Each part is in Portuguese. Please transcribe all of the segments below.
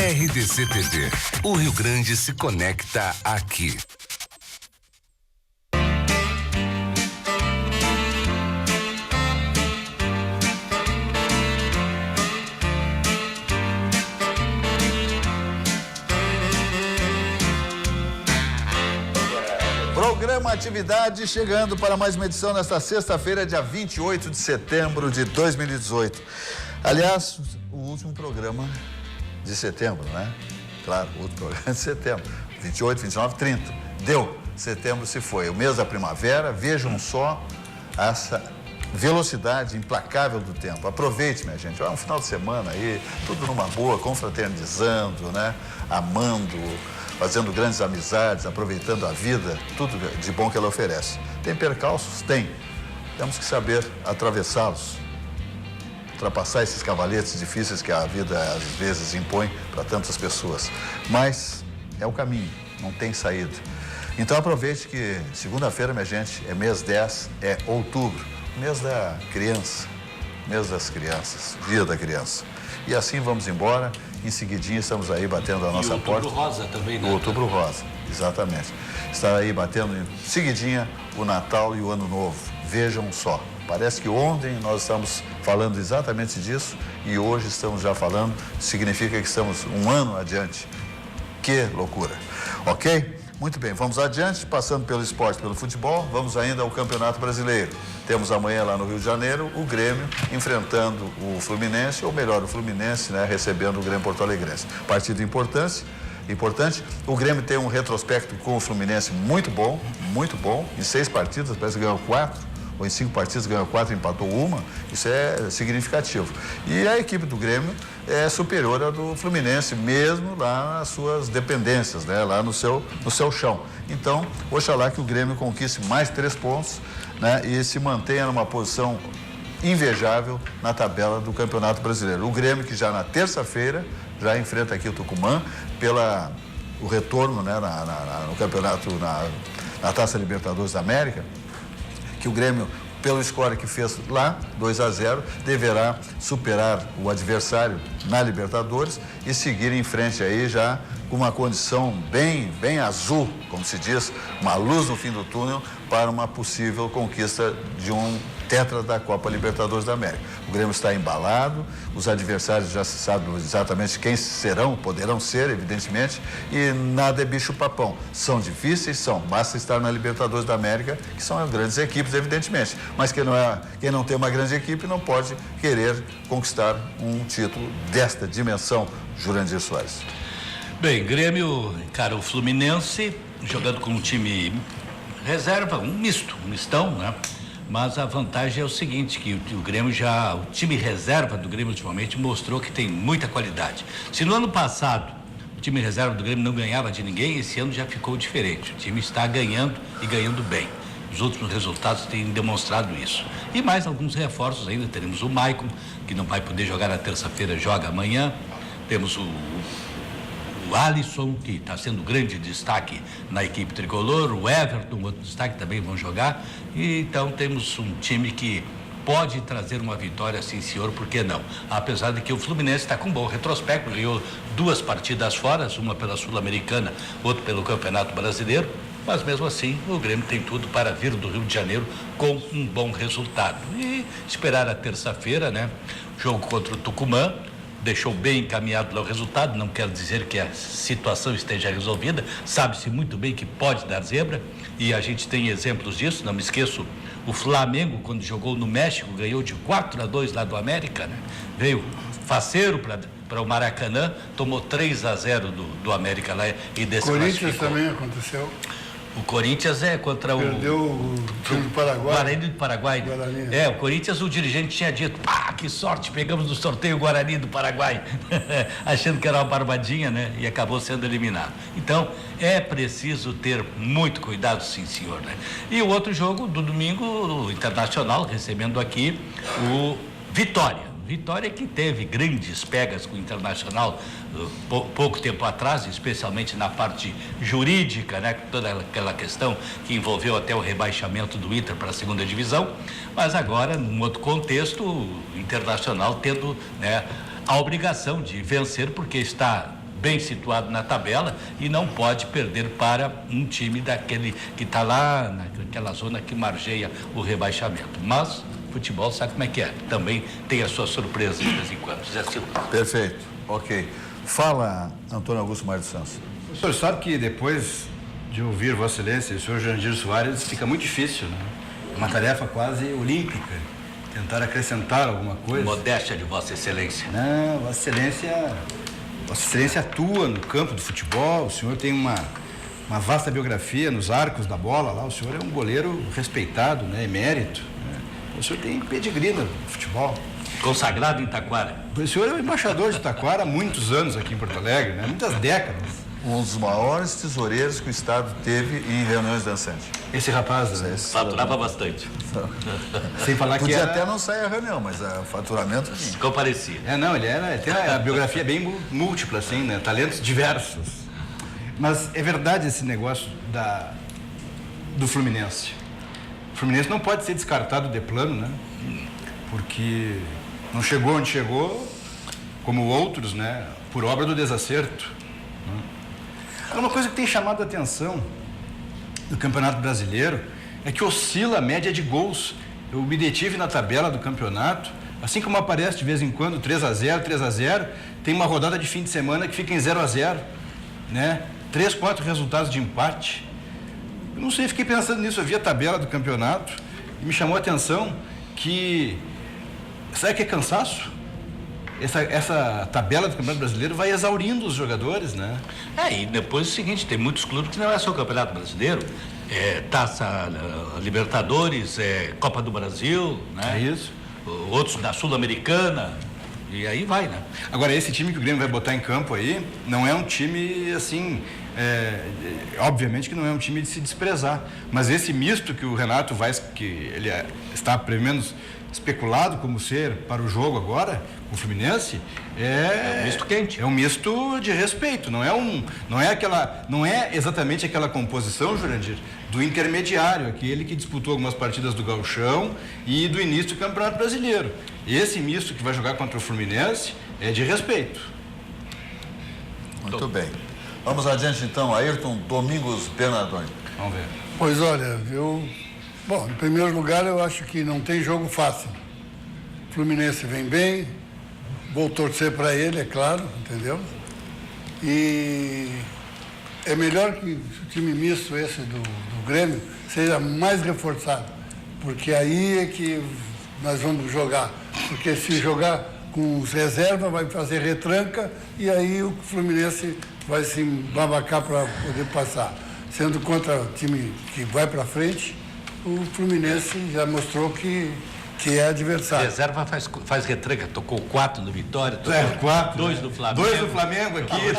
RDC TV. O Rio Grande se conecta aqui. Programa Atividade chegando para mais uma edição nesta sexta-feira, dia 28 de setembro de 2018. Aliás, o último programa de setembro, né? Claro, o último programa de setembro. 28, 29, 30. Deu. Setembro se foi. O mês da primavera, vejam só essa velocidade implacável do tempo. Aproveite, minha gente. É um final de semana aí, tudo numa boa, confraternizando, né? Amando, fazendo grandes amizades, aproveitando a vida, tudo de bom que ela oferece. Tem percalços? Tem. Temos que saber atravessá-los, ultrapassar esses cavaletes difíceis que a vida às vezes impõe para tantas pessoas. Mas é o caminho, não tem saída. Então aproveite que segunda-feira, minha gente, é mês 10, é outubro, mês da criança, mês das crianças, dia da criança. E assim vamos embora. Em seguidinho estamos aí batendo a nossa porta. O Outubro Rosa também, né? O Outubro Rosa, exatamente. Está aí batendo em seguidinha o Natal e o Ano Novo. Vejam só. Parece que ontem nós estamos falando exatamente disso e hoje estamos já falando. Significa que estamos um ano adiante. Que loucura. Ok? Muito bem, vamos adiante, passando pelo esporte, pelo futebol, vamos ainda ao Campeonato Brasileiro. Temos amanhã lá no Rio de Janeiro o Grêmio enfrentando o Fluminense, ou melhor, o Fluminense, né, recebendo o Grêmio Porto Alegrense. Partido importante. O Grêmio tem um retrospecto com o Fluminense muito bom, em 6 partidas, parece que ganhou 4, ou em 5 partidas ganhou 4 e empatou uma, isso é significativo. E a equipe do Grêmio é superior à do Fluminense, mesmo lá nas suas dependências, né? Lá no seu chão. Então, oxalá que o Grêmio conquiste mais 3 pontos, né? E se mantenha numa posição invejável na tabela do Campeonato Brasileiro. O Grêmio que já na terça-feira já enfrenta aqui o Tucumã o retorno, né? No campeonato, na Taça Libertadores da América, que o Grêmio, pelo score que fez lá, 2-0, deverá superar o adversário na Libertadores e seguir em frente aí já com uma condição bem azul, como se diz, uma luz no fim do túnel para uma possível conquista de um tetra da Copa Libertadores da América. O Grêmio está embalado, os adversários já se sabe exatamente quem serão, poderão ser, evidentemente, e nada é bicho-papão. São difíceis, basta estar na Libertadores da América, que são grandes equipes, evidentemente, mas quem não tem uma grande equipe não pode querer conquistar um título desta dimensão, Jurandir Soares. Bem, Grêmio, cara, o Fluminense jogando com um time reserva, um mistão, né? Mas a vantagem é o seguinte, que o Grêmio o time reserva do Grêmio ultimamente mostrou que tem muita qualidade. Se no ano passado o time reserva do Grêmio não ganhava de ninguém, esse ano já ficou diferente. O time está ganhando e ganhando bem. Os últimos resultados têm demonstrado isso. E mais alguns reforços ainda. Teremos o Maicon, que não vai poder jogar na terça-feira, joga amanhã. Temos o Alisson, que está sendo grande destaque na equipe tricolor, o Everton, outro destaque, também vão jogar. E então temos um time que pode trazer uma vitória, sim senhor, por que não? Apesar de que o Fluminense está com um bom retrospecto, ganhou 2 partidas fora, uma pela Sul-Americana, outra pelo Campeonato Brasileiro, mas mesmo assim o Grêmio tem tudo para vir do Rio de Janeiro com um bom resultado. E esperar a terça-feira, né? Jogo contra o Tucumã. Deixou bem encaminhado lá o resultado, não quero dizer que a situação esteja resolvida, sabe-se muito bem que pode dar zebra, e a gente tem exemplos disso. Não me esqueço, o Flamengo, quando jogou no México, ganhou de 4-2 lá do América, né? Veio faceiro para o Maracanã, tomou 3-0 do América lá e desclassificou. Corinthians também aconteceu. O Corinthians Perdeu o time do Paraguai. Guarani do Paraguai. Guarani. O Corinthians, o dirigente tinha dito, que sorte, pegamos no sorteio o Guarani do Paraguai, achando que era uma barbadinha, né? E acabou sendo eliminado. Então, é preciso ter muito cuidado, sim, senhor, né? E o outro jogo do domingo, o Internacional, recebendo aqui o Vitória. Vitória que teve grandes pegas com o Internacional pouco tempo atrás, especialmente na parte jurídica, né? Toda aquela questão que envolveu até o rebaixamento do Inter para a segunda divisão, mas agora, num outro contexto, o Internacional tendo, né, a obrigação de vencer, porque está bem situado na tabela e não pode perder para um time daquele que está lá naquela zona que margeia o rebaixamento. Mas futebol sabe como é que é, também tem as suas surpresas de vez em quando. José Silva. Perfeito, ok. Fala, Antônio Augusto Mário dos Santos. O senhor sabe que depois de ouvir Vossa Excelência e o senhor Jandir Soares fica muito difícil, né? Uma tarefa quase olímpica, tentar acrescentar alguma coisa. Modéstia de Vossa Excelência. Não, Vossa Excelência atua no campo do futebol, o senhor tem uma vasta biografia nos arcos da bola lá, o senhor é um goleiro respeitado, né, emérito, né? O senhor tem pedigree no futebol. Consagrado em Taquara. O senhor é o embaixador de Taquara há muitos anos aqui em Porto Alegre, né? Muitas décadas. Um dos maiores tesoureiros que o Estado teve em reuniões dançantes. Esse rapaz, né? Faturava bastante. Sem falar que Podia era... até não sair a reunião, mas o faturamento tinha. Comparecia. Não, ele tem a biografia bem múltipla, assim, né? Talentos diversos. Mas é verdade esse negócio do Fluminense. O Fluminense não pode ser descartado de plano, né? Porque não chegou onde chegou, como outros, né? Por obra do desacerto. Uma coisa que tem chamado a atenção do Campeonato Brasileiro é que oscila a média de gols. Eu me detive na tabela do campeonato, assim como aparece de vez em quando 3-0, 3-0, tem uma rodada de fim de semana que fica em 0-0, né? 3, 4 resultados de empate. Eu não sei, fiquei pensando nisso, eu vi a tabela do campeonato e me chamou a atenção que, sabe o que é cansaço? Essa tabela do Campeonato Brasileiro vai exaurindo os jogadores, né? E depois é o seguinte, tem muitos clubes que não é só o Campeonato Brasileiro, Taça Libertadores, Copa do Brasil, né? É isso. Outros da Sul-Americana, e aí vai, né? Agora, esse time que o Grêmio vai botar em campo aí, não é um time, assim, obviamente que não é um time de se desprezar, mas esse misto que o Renato que ele está, pelo menos, especulado como ser para o jogo agora, o Fluminense, é um misto quente. É um misto de respeito, não é exatamente aquela composição, Jurandir, do intermediário, aquele que disputou algumas partidas do Gauchão e do início do Campeonato Brasileiro. Esse misto que vai jogar contra o Fluminense é de respeito. Muito bem. Vamos adiante então, Ayrton Domingos Bernardoni. Vamos ver. Pois olha, bom, em primeiro lugar, eu acho que não tem jogo fácil. O Fluminense vem bem, vou torcer para ele, é claro, entendeu? E é melhor que o time misto esse do Grêmio seja mais reforçado, porque aí é que nós vamos jogar. Porque se jogar com os reservas, vai fazer retranca e aí o Fluminense vai se embabacar para poder passar. Sendo contra o time que vai para frente, o Fluminense já mostrou que é adversário. Reserva faz retranca, tocou 4 no Vitória, tocou 4, 2 do Flamengo. 2 do Flamengo aqui, 2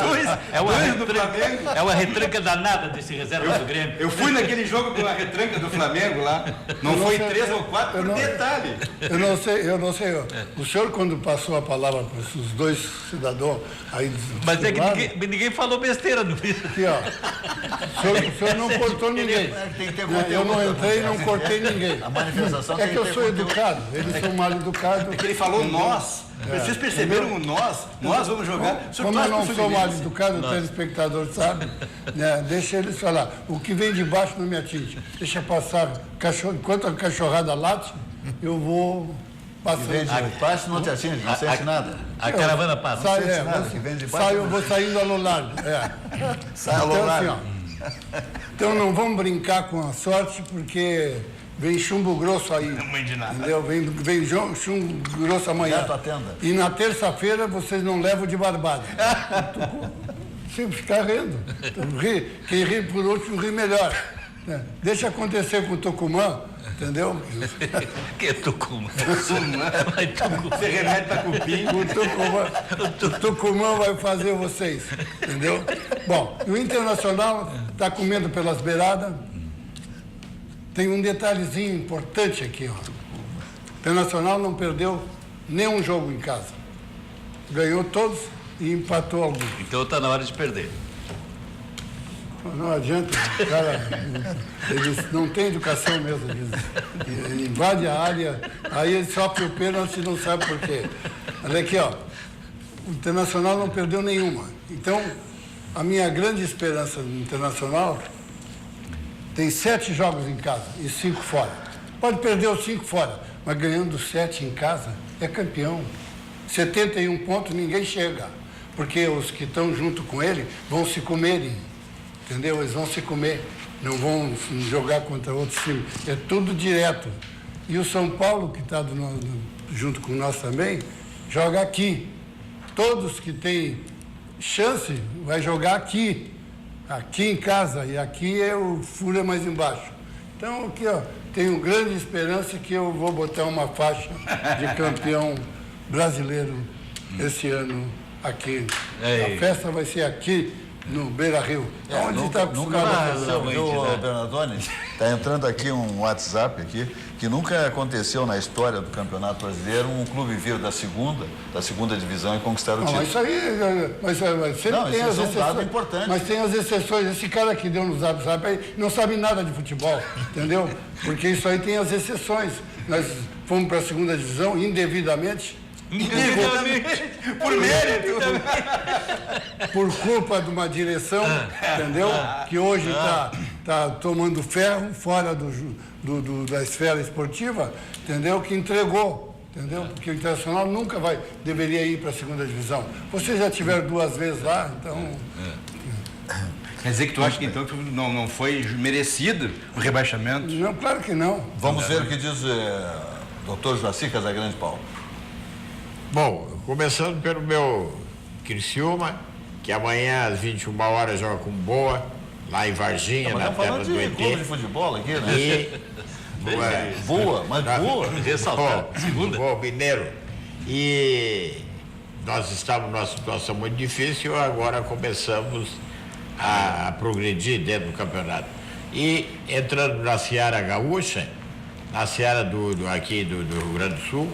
do Flamengo. É uma retranca danada desse reserva do Grêmio. Eu fui naquele jogo com a retranca do Flamengo lá, não foi 3 ou 4, por detalhe. Eu não sei. O senhor, quando passou a palavra para os dois cidadãos aí... Mas é que ninguém falou besteira no vídeo. Aqui, ó. O senhor não cortou ninguém. Eu não entrei e não cortei ninguém. A manifestação é que eu sou educado. Eles são mal educados. É que ele falou nós. Vocês perceberam o nós? Nós vamos jogar. Como eu não sou mal educado, o telespectador sabe, né? Deixa eles falar. O que vem de baixo não me atinge. Deixa passar. Enquanto a cachorrada late, eu vou passando. De baixo não te atinge, não sente nada. A caravana passa. Eu vou saindo a lo largo. Sai a lo largo. Então não vamos brincar com a sorte, porque vem chumbo grosso aí. Mãe de nada. Entendeu? Vem chumbo grosso amanhã. E na terça-feira vocês não levam de barbada. Você fica rindo. Quem ri por último ri melhor. Deixa acontecer com o Tucumã, entendeu? Que é Tucumã? Você remete para cupim. O Tucumã vai fazer vocês, entendeu? Bom, o Internacional está comendo pelas beiradas. Tem um detalhezinho importante aqui, ó. O Internacional não perdeu nenhum jogo em casa. Ganhou todos e empatou alguns. Então está na hora de perder. Não adianta, cara, eles não têm educação mesmo. Ele invade a área, aí ele sofre o pênalti e não sabe por quê. Olha aqui, ó. o Internacional não perdeu nenhuma. Então, a minha grande esperança no Internacional tem 7 jogos em casa e 5 fora. Pode perder os 5 fora, mas ganhando 7 em casa é campeão. 71 pontos, ninguém chega, porque os que estão junto com ele vão se comerem, entendeu? Eles vão se comer, não vão jogar contra outros times, é tudo direto. E o São Paulo, que está junto com nós também, joga aqui. Todos que têm chance vai jogar aqui em casa, e aqui é o furo mais embaixo. Então, aqui, ó, tenho grande esperança que eu vou botar uma faixa de campeão brasileiro esse ano aqui. A festa vai ser aqui no Beira-Rio. Onde está acostumado a fazer? O Bernardoni, está entrando aqui um WhatsApp aqui, que nunca aconteceu na história do Campeonato Brasileiro um clube vir da segunda divisão e conquistar o título. Mas isso aí, mas sempre Não, tem as isso é um dado exceções. importante. Mas tem as exceções. Esse cara que deu no Zap aí não sabe nada de futebol, entendeu? Porque isso aí tem as exceções. Nós fomos para a segunda divisão indevidamente. Por mérito. Por culpa de uma direção, entendeu? Que hoje está tomando ferro fora da esfera esportiva, entendeu? Que entregou, entendeu? Porque o Internacional nunca deveria ir para a segunda divisão. Vocês já tiveram 2 vezes lá, então... Quer dizer que tu acha que então não foi merecido o rebaixamento? Não, claro que não. Vamos ver o que diz o doutor Joaci Casagrande Paulo. Bom, começando pelo meu Criciúma, que amanhã às 21 horas joga com Boa, lá em Varginha, na terra do de clube de ET. futebol aqui, né? E Boa, mas boa. Ressaltar, segunda. Boa, Mineiro. E nós estávamos numa situação muito difícil, agora começamos a progredir dentro do campeonato. E entrando na Seara Gaúcha, na Seara aqui do Rio Grande do Sul,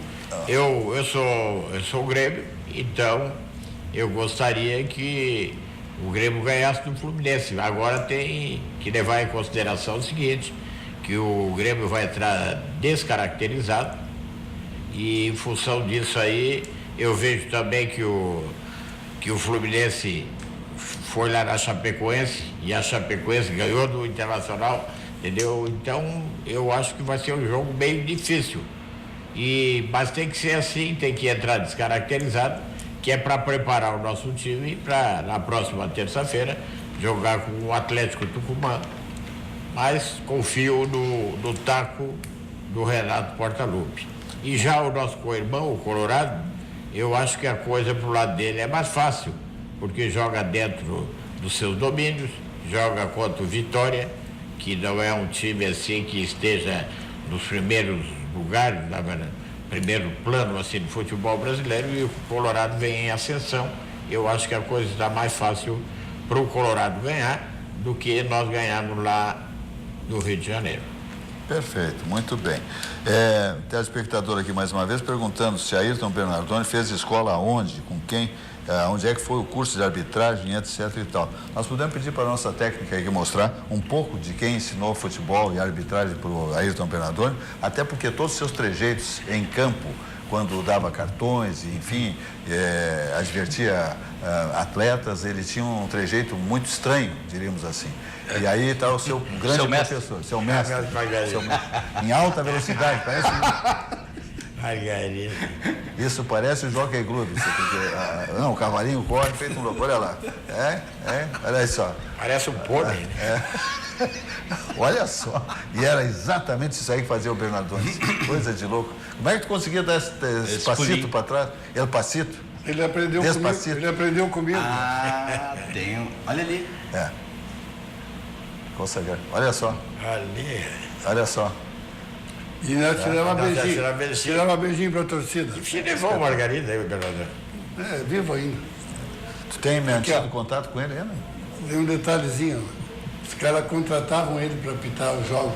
eu sou o Grêmio, então eu gostaria que o Grêmio ganhasse do Fluminense. Agora tem que levar em consideração o seguinte, que o Grêmio vai entrar descaracterizado e em função disso aí eu vejo também que o Fluminense foi lá na Chapecoense e a Chapecoense ganhou do Internacional, entendeu? Então eu acho que vai ser um jogo bem difícil. Mas tem que ser assim, tem que entrar descaracterizado, que é para preparar o nosso time para na próxima terça-feira jogar com o Atlético Tucumã. Mas confio no taco do Renato Portaluppi. E já o nosso co-irmão, o Colorado, eu acho que a coisa pro lado dele é mais fácil, porque joga dentro dos seus domínios, joga contra o Vitória, que não é um time assim que esteja nos primeiros lugares, primeiro plano assim do futebol brasileiro, e o Colorado vem em ascensão. Eu acho que a coisa está mais fácil para o Colorado ganhar do que nós ganharmos lá no Rio de Janeiro. Perfeito, muito bem. Telespectador aqui mais uma vez perguntando se Ayrton Bernardoni fez escola aonde, com quem, onde é que foi o curso de arbitragem, etc e tal. Nós podemos pedir para a nossa técnica aqui mostrar um pouco de quem ensinou futebol e arbitragem para o Ayrton Bernardoni, até porque todos os seus trejeitos em campo, quando dava cartões, enfim, advertia atletas, ele tinha um trejeito muito estranho, diríamos assim. E aí está o seu grande professor, seu mestre, em alta velocidade, parece... Margarida. Isso parece o Jockey Club. Não, o cavalinho corre feito um louco. Olha lá. Olha aí só. Parece um pônei, né? Olha só. E era exatamente isso aí que fazia o Bernardoni. Coisa de louco. Como é que tu conseguia dar esse passito para trás? El passito? Ele aprendeu comigo. Ele aprendeu comigo. Tem. Olha ali. Consagrar. Olha só. Ali. Olha só. E nós tirava beijinho para a torcida. E levou o Margarida aí, Bernardo. Vivo ainda. Tu tem mantido contato com ele ainda? Tem um detalhezinho. Os caras contratavam ele para apitar os jogos.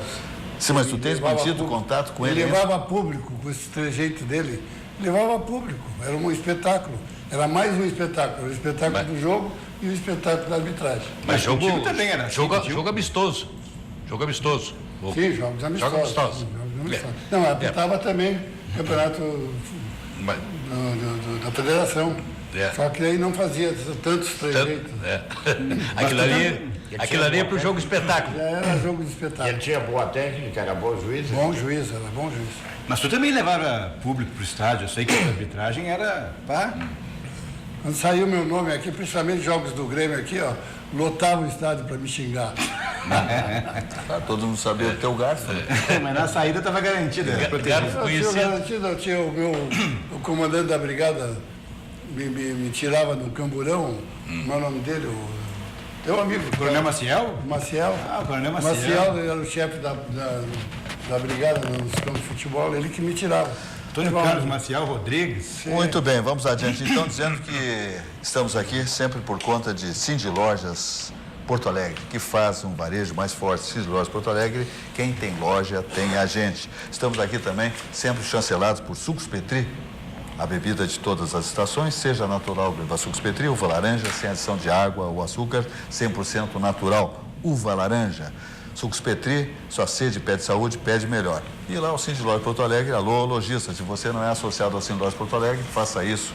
Sim, mas tu tens mantido contato com ele? Ele levava público, com esse trejeito dele. Levava público. Era um espetáculo. Era mais um espetáculo. O espetáculo do jogo e o espetáculo da arbitragem. Mas jogo também era. Jogo amistoso. Jogo amistoso. Sim, jogos amistosos. Jogo amistoso. Não, apitava também campeonato da federação. Só que aí não fazia tantos trejeitos. Aquilo ali é pro jogo espetáculo. Já era jogo de espetáculo. Ele tinha boa técnica, era bom juiz. Bom juiz, era bom juiz. Mas tu também levava público pro estádio, eu sei que a arbitragem era... Pá. Quando saiu meu nome aqui, principalmente jogos do Grêmio aqui, ó, lotava o estádio para me xingar. Todo mundo sabia o teu garfo. Né? Mas na saída estava garantida. Eu tinha o comandante da brigada me tirava no camburão, como é o nome dele? Teu amigo. Coronel Maciel? Maciel. O Coronel Maciel. Maciel era o chefe da brigada nos campos de futebol, ele que me tirava. Antônio Carlos Maciel Rodrigues. Sim. Muito bem, vamos adiante. Então, dizendo que estamos aqui sempre por conta de Cindy Lojas Porto Alegre, que faz um varejo mais forte. Cindy Lojas Porto Alegre, quem tem loja tem a gente. Estamos aqui também sempre chancelados por Sucos Petri, a bebida de todas as estações, seja natural, beba Sucos Petri, uva laranja, sem adição de água ou açúcar, 100% natural, uva laranja. Sucos Petri, sua sede pede saúde, pede melhor. E lá o Cindy Lojas Porto Alegre, alô, lojista, se você não é associado ao Cindy Lojas Porto Alegre, faça isso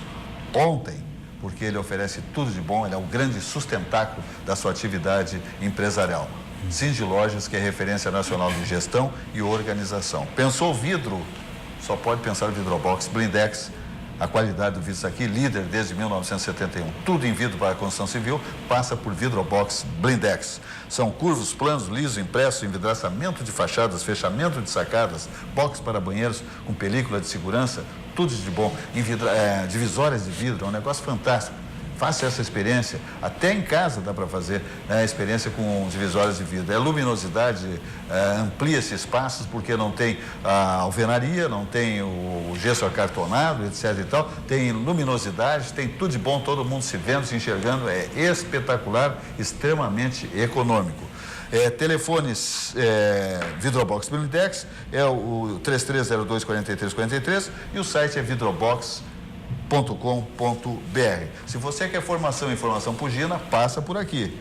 ontem, porque ele oferece tudo de bom, ele é o grande sustentáculo da sua atividade empresarial. Cindy Lojas, que é referência nacional de gestão e organização. Pensou vidro? Só pode pensar Vidrobox, Blindex. A qualidade do vidro aqui, líder desde 1971. Tudo em vidro para a construção civil passa por Vidrobox Blindex. São curvos, planos, liso, impresso, envidraçamento de fachadas, fechamento de sacadas, box para banheiros com película de segurança, tudo de bom. Divisórias de vidro, é um negócio fantástico. Faça essa experiência, até em casa dá para fazer, né, a experiência com divisórias de vidro. É luminosidade, amplia esses espaços, porque não tem a alvenaria, não tem o gesso acartonado, etc. e tal. Tem luminosidade, tem tudo de bom, todo mundo se vendo, se enxergando, é espetacular, extremamente econômico. Telefones Vidrobox Blindex é o 3302-4343 e o site é vidrobox.com.br. Se você quer formação e informação Pugina, passa por aqui,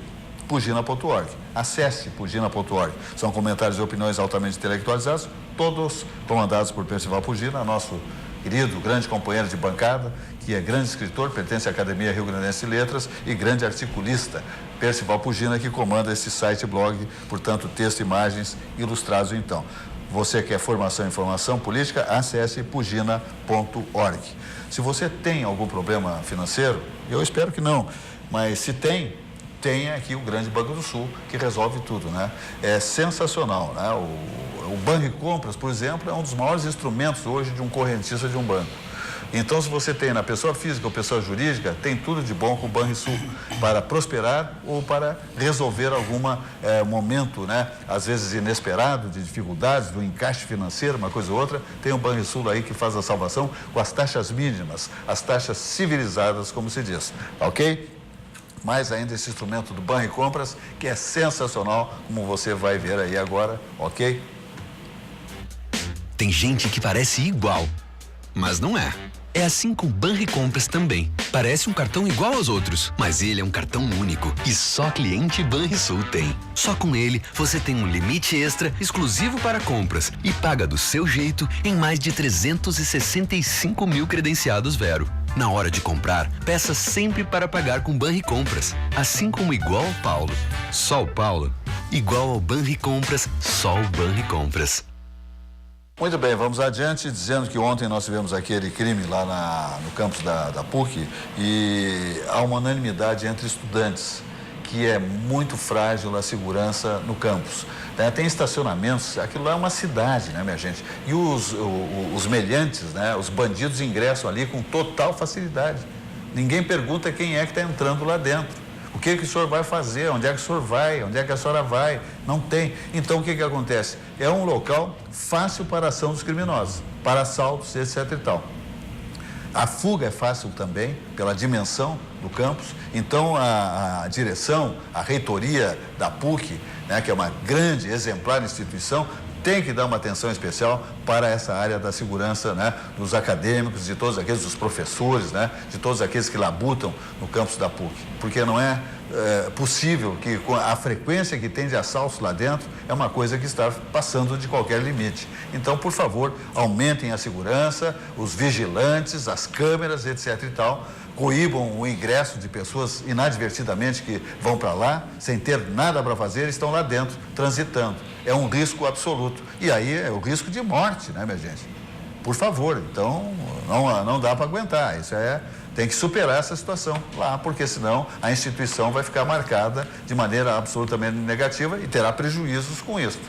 pugina.org. Acesse pugina.org. São comentários e opiniões altamente intelectualizados, todos comandados por Percival Pugina, nosso querido, grande companheiro de bancada, que é grande escritor, pertence à Academia Rio Grandense de Letras e grande articulista. Percival Pugina, que comanda esse site blog, portanto, texto, imagens ilustrados. Então, você quer formação e informação política, acesse pugina.org. Se você tem algum problema financeiro, eu espero que não, mas se tem aqui o Grande Banco do Sul, que resolve tudo, né? É sensacional, né? O Banricompras, por exemplo, é um dos maiores instrumentos hoje de um correntista de um banco. Então, se você tem na pessoa física ou pessoa jurídica, tem tudo de bom com o Banrisul para prosperar ou para resolver algum momento, né? Às vezes inesperado, de dificuldades, do encaixe financeiro, uma coisa ou outra. Tem o Banrisul aí que faz a salvação com as taxas mínimas, as taxas civilizadas, como se diz, ok? Mais ainda esse instrumento do Banricompras, que é sensacional, como você vai ver aí agora, ok? Tem gente que parece igual, mas não é. É assim com o Banricompras também. Parece um cartão igual aos outros, mas ele é um cartão único e só cliente Banrisul tem. Só com ele, você tem um limite extra exclusivo para compras e paga do seu jeito em mais de 365 mil credenciados Vero. Na hora de comprar, peça sempre para pagar com Banricompras, assim como igual ao Paulo. Só o Paulo. Igual ao Banricompras, só o Banricompras. Muito bem, vamos adiante, dizendo que ontem nós tivemos aquele crime lá no campus da PUC e há uma unanimidade entre estudantes que é muito frágil a segurança no campus. Tem estacionamentos, aquilo lá é uma cidade, né, minha gente? E os meliantes, né, os bandidos ingressam ali com total facilidade. Ninguém pergunta quem é que está entrando lá dentro. O que o senhor vai fazer? Onde é que o senhor vai? Onde é que a senhora vai? Não tem. Então, o que acontece? É um local fácil para a ação dos criminosos, para assaltos, etc. e tal. A fuga é fácil também, pela dimensão do campus. Então, a direção, a reitoria da PUC, né, que é uma grande, exemplar instituição, tem que dar uma atenção especial para essa área da segurança, né, dos acadêmicos, de todos aqueles, dos professores, né, de todos aqueles que labutam no campus da PUC. Porque não é possível, que com a frequência que tem de assaltos lá dentro é uma coisa que está passando de qualquer limite. Então, por favor, aumentem a segurança, os vigilantes, as câmeras, etc. e tal, coíbam o ingresso de pessoas inadvertidamente que vão para lá, sem ter nada para fazer, estão lá dentro, transitando. É um risco absoluto. E aí é o risco de morte, né, minha gente? Por favor, então não dá para aguentar. Tem que superar essa situação lá, porque senão a instituição vai ficar marcada de maneira absolutamente negativa e terá prejuízos com isso.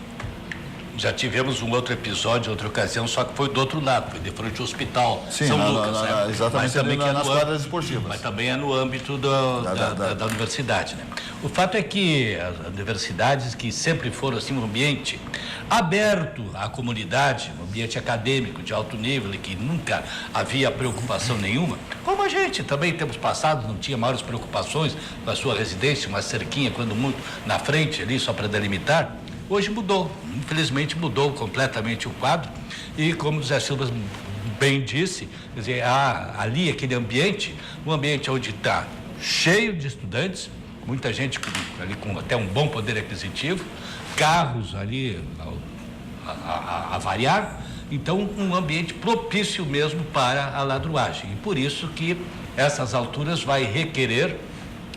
Já tivemos um outro episódio, outra ocasião, só que foi do outro lado, foi de frente ao hospital Sim, São Lucas, né? Exatamente, também nas quadras esportivas. Mas também é no âmbito da universidade, né? O fato é que as universidades, que sempre foram assim um ambiente aberto à comunidade, um ambiente acadêmico de alto nível e que nunca havia preocupação nenhuma, como a gente também temos passado, não tinha maiores preocupações com a sua residência, uma cerquinha quando muito na frente ali só para delimitar. Hoje mudou, infelizmente mudou completamente o quadro e, como o Zé Silva bem disse, quer dizer, há ali aquele ambiente, um ambiente onde está cheio de estudantes, muita gente ali com até um bom poder aquisitivo, carros ali a variar, então um ambiente propício mesmo para a ladruagem. E por isso que essas alturas vai requerer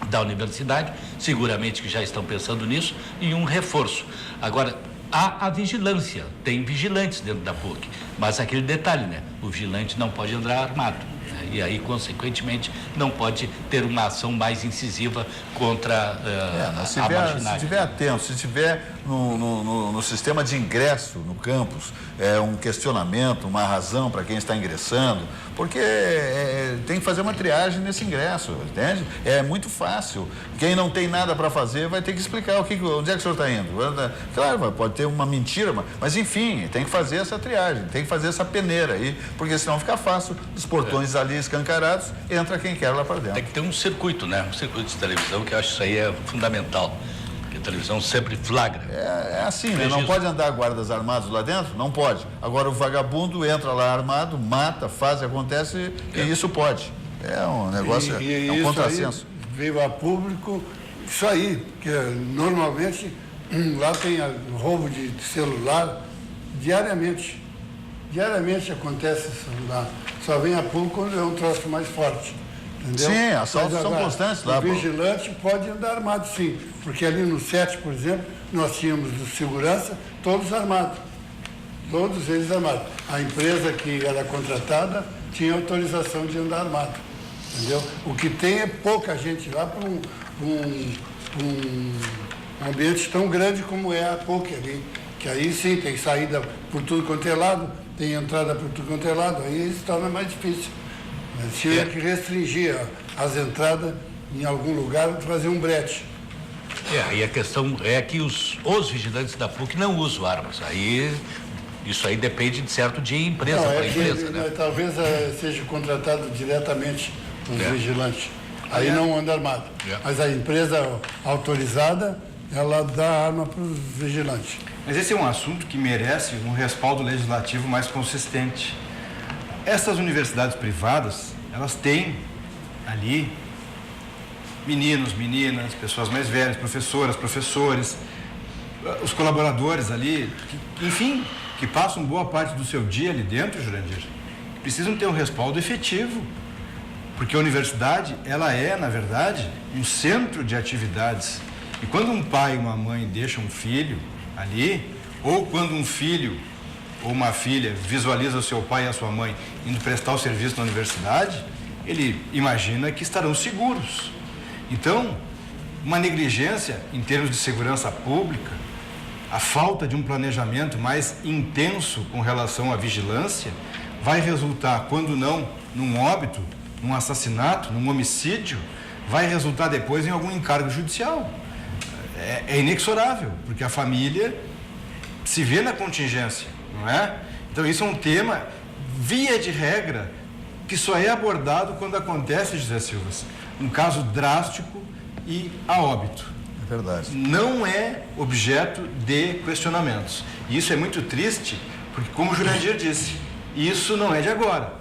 da universidade, seguramente que já estão pensando nisso, e um reforço. Agora, há a vigilância, tem vigilantes dentro da PUC, mas aquele detalhe, né? O vigilante não pode andar armado, né? E aí, consequentemente, não pode ter uma ação mais incisiva contra a marginalidade. Se estiver atento, se estiver no sistema de ingresso no campus, um questionamento, uma razão para quem está ingressando, porque tem que fazer uma triagem nesse ingresso, entende? É muito fácil. Quem não tem nada para fazer vai ter que explicar onde é que o senhor está indo. Claro, pode ter uma mentira, mas enfim, tem que fazer essa triagem, tem que fazer essa peneira aí, porque senão fica fácil, os portões ali escancarados, entra quem quer lá para dentro. Tem que ter um circuito, né? Um circuito de televisão, que eu acho que isso aí é fundamental. A televisão sempre flagra. É assim, né? Não pode andar guardas armados lá dentro? Não pode. Agora o vagabundo entra lá armado, mata, faz, acontece e isso pode. É um negócio, é um contrassenso. Veio a público, isso aí, que normalmente lá tem roubo de celular diariamente. Diariamente acontece isso lá. Só vem a público quando é um troço mais forte. Entendeu? Sim, assaltos são constantes lá. O vigilante pode andar armado, sim, porque ali no SET, por exemplo, nós tínhamos de segurança todos armados, todos eles armados. A empresa que era contratada tinha autorização de andar armado, entendeu? O que tem é pouca gente lá para um ambiente tão grande como é a PUC ali, que aí sim tem saída por tudo quanto é lado, tem entrada por tudo quanto é lado, aí se torna mais difícil. Tinha que restringir as entradas em algum lugar, fazer um brete. E a questão é que os vigilantes da PUC não usam armas. Isso aí depende de certo de empresa para empresa, né? Talvez seja contratado diretamente os vigilantes. Aí não anda armado. Mas a empresa autorizada, ela dá arma para os vigilantes. Mas esse é um assunto que merece um respaldo legislativo mais consistente. Essas universidades privadas, elas têm ali meninos, meninas, pessoas mais velhas, professoras, professores, os colaboradores ali, enfim, que passam boa parte do seu dia ali dentro, Jurandir, precisam ter um respaldo efetivo, porque a universidade, ela é, na verdade, um centro de atividades. E quando um pai e uma mãe deixam um filho ali, ou quando um filho ou uma filha visualiza o seu pai e a sua mãe indo prestar o serviço na universidade, ele imagina que estarão seguros. Então, uma negligência em termos de segurança pública, a falta de um planejamento mais intenso com relação à vigilância, vai resultar, quando não, num óbito, num assassinato, num homicídio, vai resultar depois em algum encargo judicial. É inexorável, porque a família se vê na contingência, não é? Então isso é um tema, via de regra, que só é abordado quando acontece, José Silva, um caso drástico e a óbito. É verdade. Não é objeto de questionamentos. E isso é muito triste, porque, como o Jurandir disse, isso não é de agora.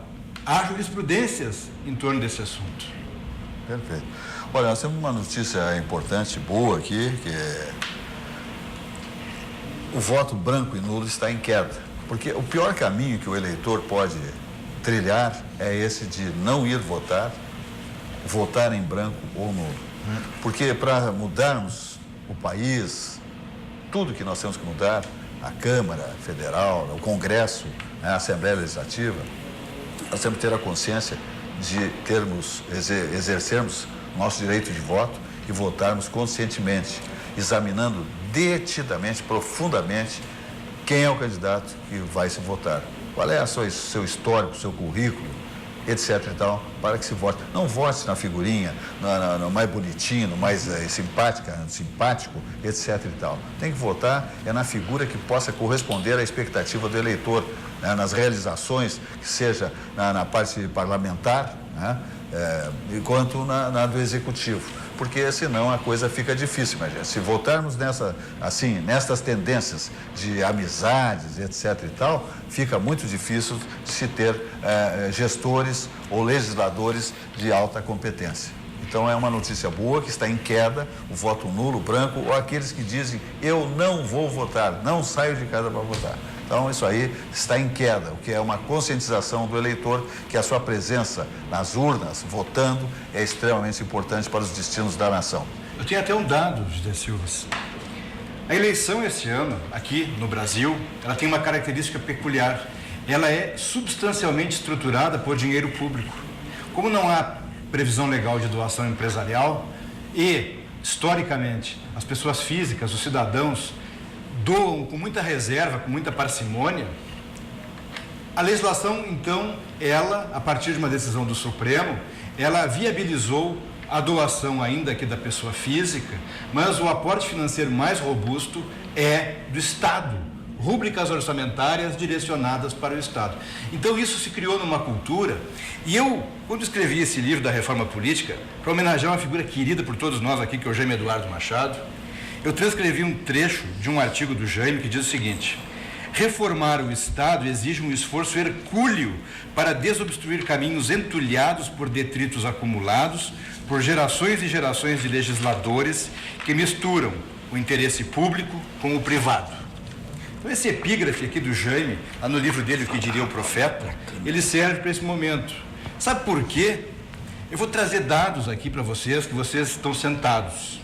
Há jurisprudências em torno desse assunto. Perfeito. Olha, nós temos uma notícia importante, boa aqui, que é o voto branco e nulo está em queda. Porque o pior caminho que o eleitor pode trilhar é esse de não ir votar, votar em branco ou nulo. Porque para mudarmos o país, tudo que nós temos que mudar, a Câmara Federal, o Congresso, a Assembleia Legislativa, nós temos que ter a consciência de exercermos nosso direito de voto e votarmos conscientemente, examinando detidamente, profundamente, quem é o candidato que vai se votar. Qual é seu histórico, seu currículo, etc. e tal, para que se vote. Não vote na figurinha, no mais bonitinho, no mais simpático, etc. e tal. Tem que votar na figura que possa corresponder à expectativa do eleitor, né, nas realizações, que seja na parte parlamentar, né, quanto na do executivo. Porque senão a coisa fica difícil, mas se voltarmos nestas tendências de amizades, etc. e tal, fica muito difícil de se ter gestores ou legisladores de alta competência. Então é uma notícia boa que está em queda, o voto nulo, branco, ou aqueles que dizem eu não vou votar, não saio de casa para votar. Então isso aí está em queda, o que é uma conscientização do eleitor que a sua presença nas urnas, votando, é extremamente importante para os destinos da nação. Eu tenho até um dado, José Silva. A eleição esse ano, aqui no Brasil, ela tem uma característica peculiar. Ela é substancialmente estruturada por dinheiro público. Como não há previsão legal de doação empresarial e, historicamente, as pessoas físicas, os cidadãos, doam com muita reserva, com muita parcimônia, a legislação, então, ela, a partir de uma decisão do Supremo, ela viabilizou a doação ainda aqui da pessoa física, mas o aporte financeiro mais robusto é do Estado, rúbricas orçamentárias direcionadas para o Estado. Então isso se criou numa cultura, e eu, quando escrevi esse livro da Reforma Política, para homenagear uma figura querida por todos nós aqui, que é o Jaime Eduardo Machado, eu transcrevi um trecho de um artigo do Jaime que diz o seguinte: reformar o Estado exige um esforço hercúleo para desobstruir caminhos entulhados por detritos acumulados por gerações e gerações de legisladores que misturam o interesse público com o privado. Então esse epígrafe aqui do Jaime, lá no livro dele, O que Diria o Profeta, ele serve para esse momento. Sabe por quê? Eu vou trazer dados aqui para vocês, que vocês estão sentados.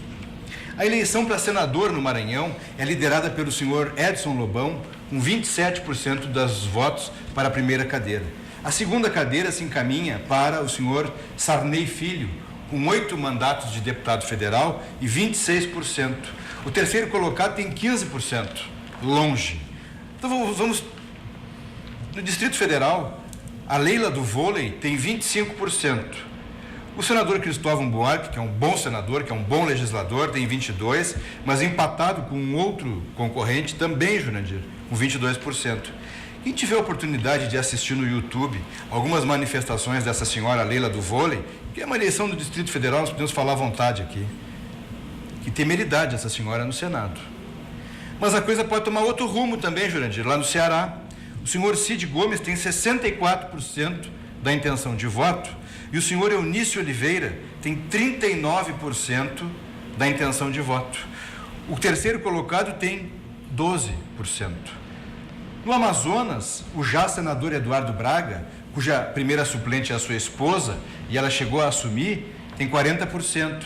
A eleição para senador no Maranhão é liderada pelo senhor Edson Lobão, com 27% dos votos para a primeira cadeira. A segunda cadeira se encaminha para o senhor Sarney Filho, com 8 mandatos de deputado federal e 26%. O terceiro colocado tem 15%, longe. Então vamos no Distrito Federal, a Leila do vôlei tem 25%. O senador Cristóvão Buarque, que é um bom senador, que é um bom legislador, tem 22%, mas empatado com um outro concorrente, também, Jurandir, com 22%. Quem tiver a oportunidade de assistir no YouTube algumas manifestações dessa senhora Leila do vôlei, que é uma eleição do Distrito Federal, nós podemos falar à vontade aqui. Que temeridade essa senhora no Senado. Mas a coisa pode tomar outro rumo também, Jurandir. Lá no Ceará, o senhor Cid Gomes tem 64% da intenção de voto e o senhor Eunício Oliveira tem 39% da intenção de voto. O terceiro colocado tem 12%. No Amazonas, o já senador Eduardo Braga, cuja primeira suplente é a sua esposa, e ela chegou a assumir, tem 40%.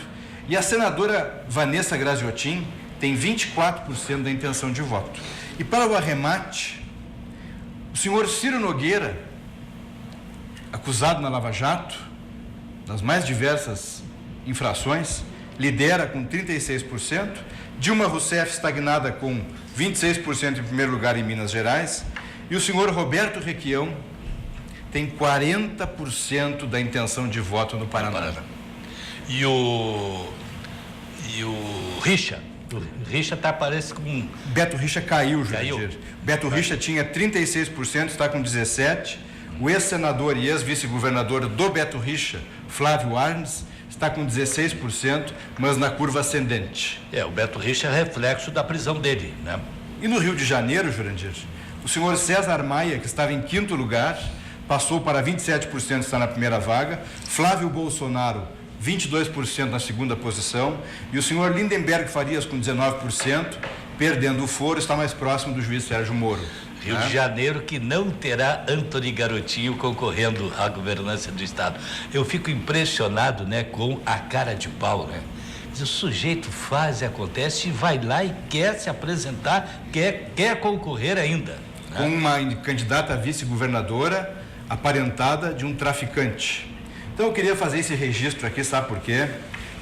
E a senadora Vanessa Graziotin tem 24% da intenção de voto. E para o arremate, o senhor Ciro Nogueira, acusado na Lava Jato, das mais diversas infrações, lidera com 36%, Dilma Rousseff estagnada com 26% em primeiro lugar em Minas Gerais, e o senhor Roberto Requião tem 40% da intenção de voto no Paraná. E o Richa? O Richa parece com... Beto Richa caiu, Caiu? Jurandir. Beto Richa tinha 36%, está com 17%. O ex-senador e ex-vice-governador do Beto Richa, Flávio Arnes, está com 16%, mas na curva ascendente. O Beto Richa é reflexo da prisão dele, né? E no Rio de Janeiro, Jurandir, o senhor César Maia, que estava em 5º lugar, passou para 27%, está na primeira vaga. Flávio Bolsonaro 22% na segunda posição, e o senhor Lindenberg Farias com 19%, perdendo o foro, está mais próximo do juiz Sérgio Moro. Rio de Janeiro, que não terá Antony Garotinho concorrendo à governança do estado. Eu fico impressionado, né, com a cara de pau, né? O sujeito faz e acontece e vai lá e quer se apresentar, quer concorrer ainda, né? Com uma candidata a vice-governadora aparentada de um traficante. Então eu queria fazer esse registro aqui, sabe por quê?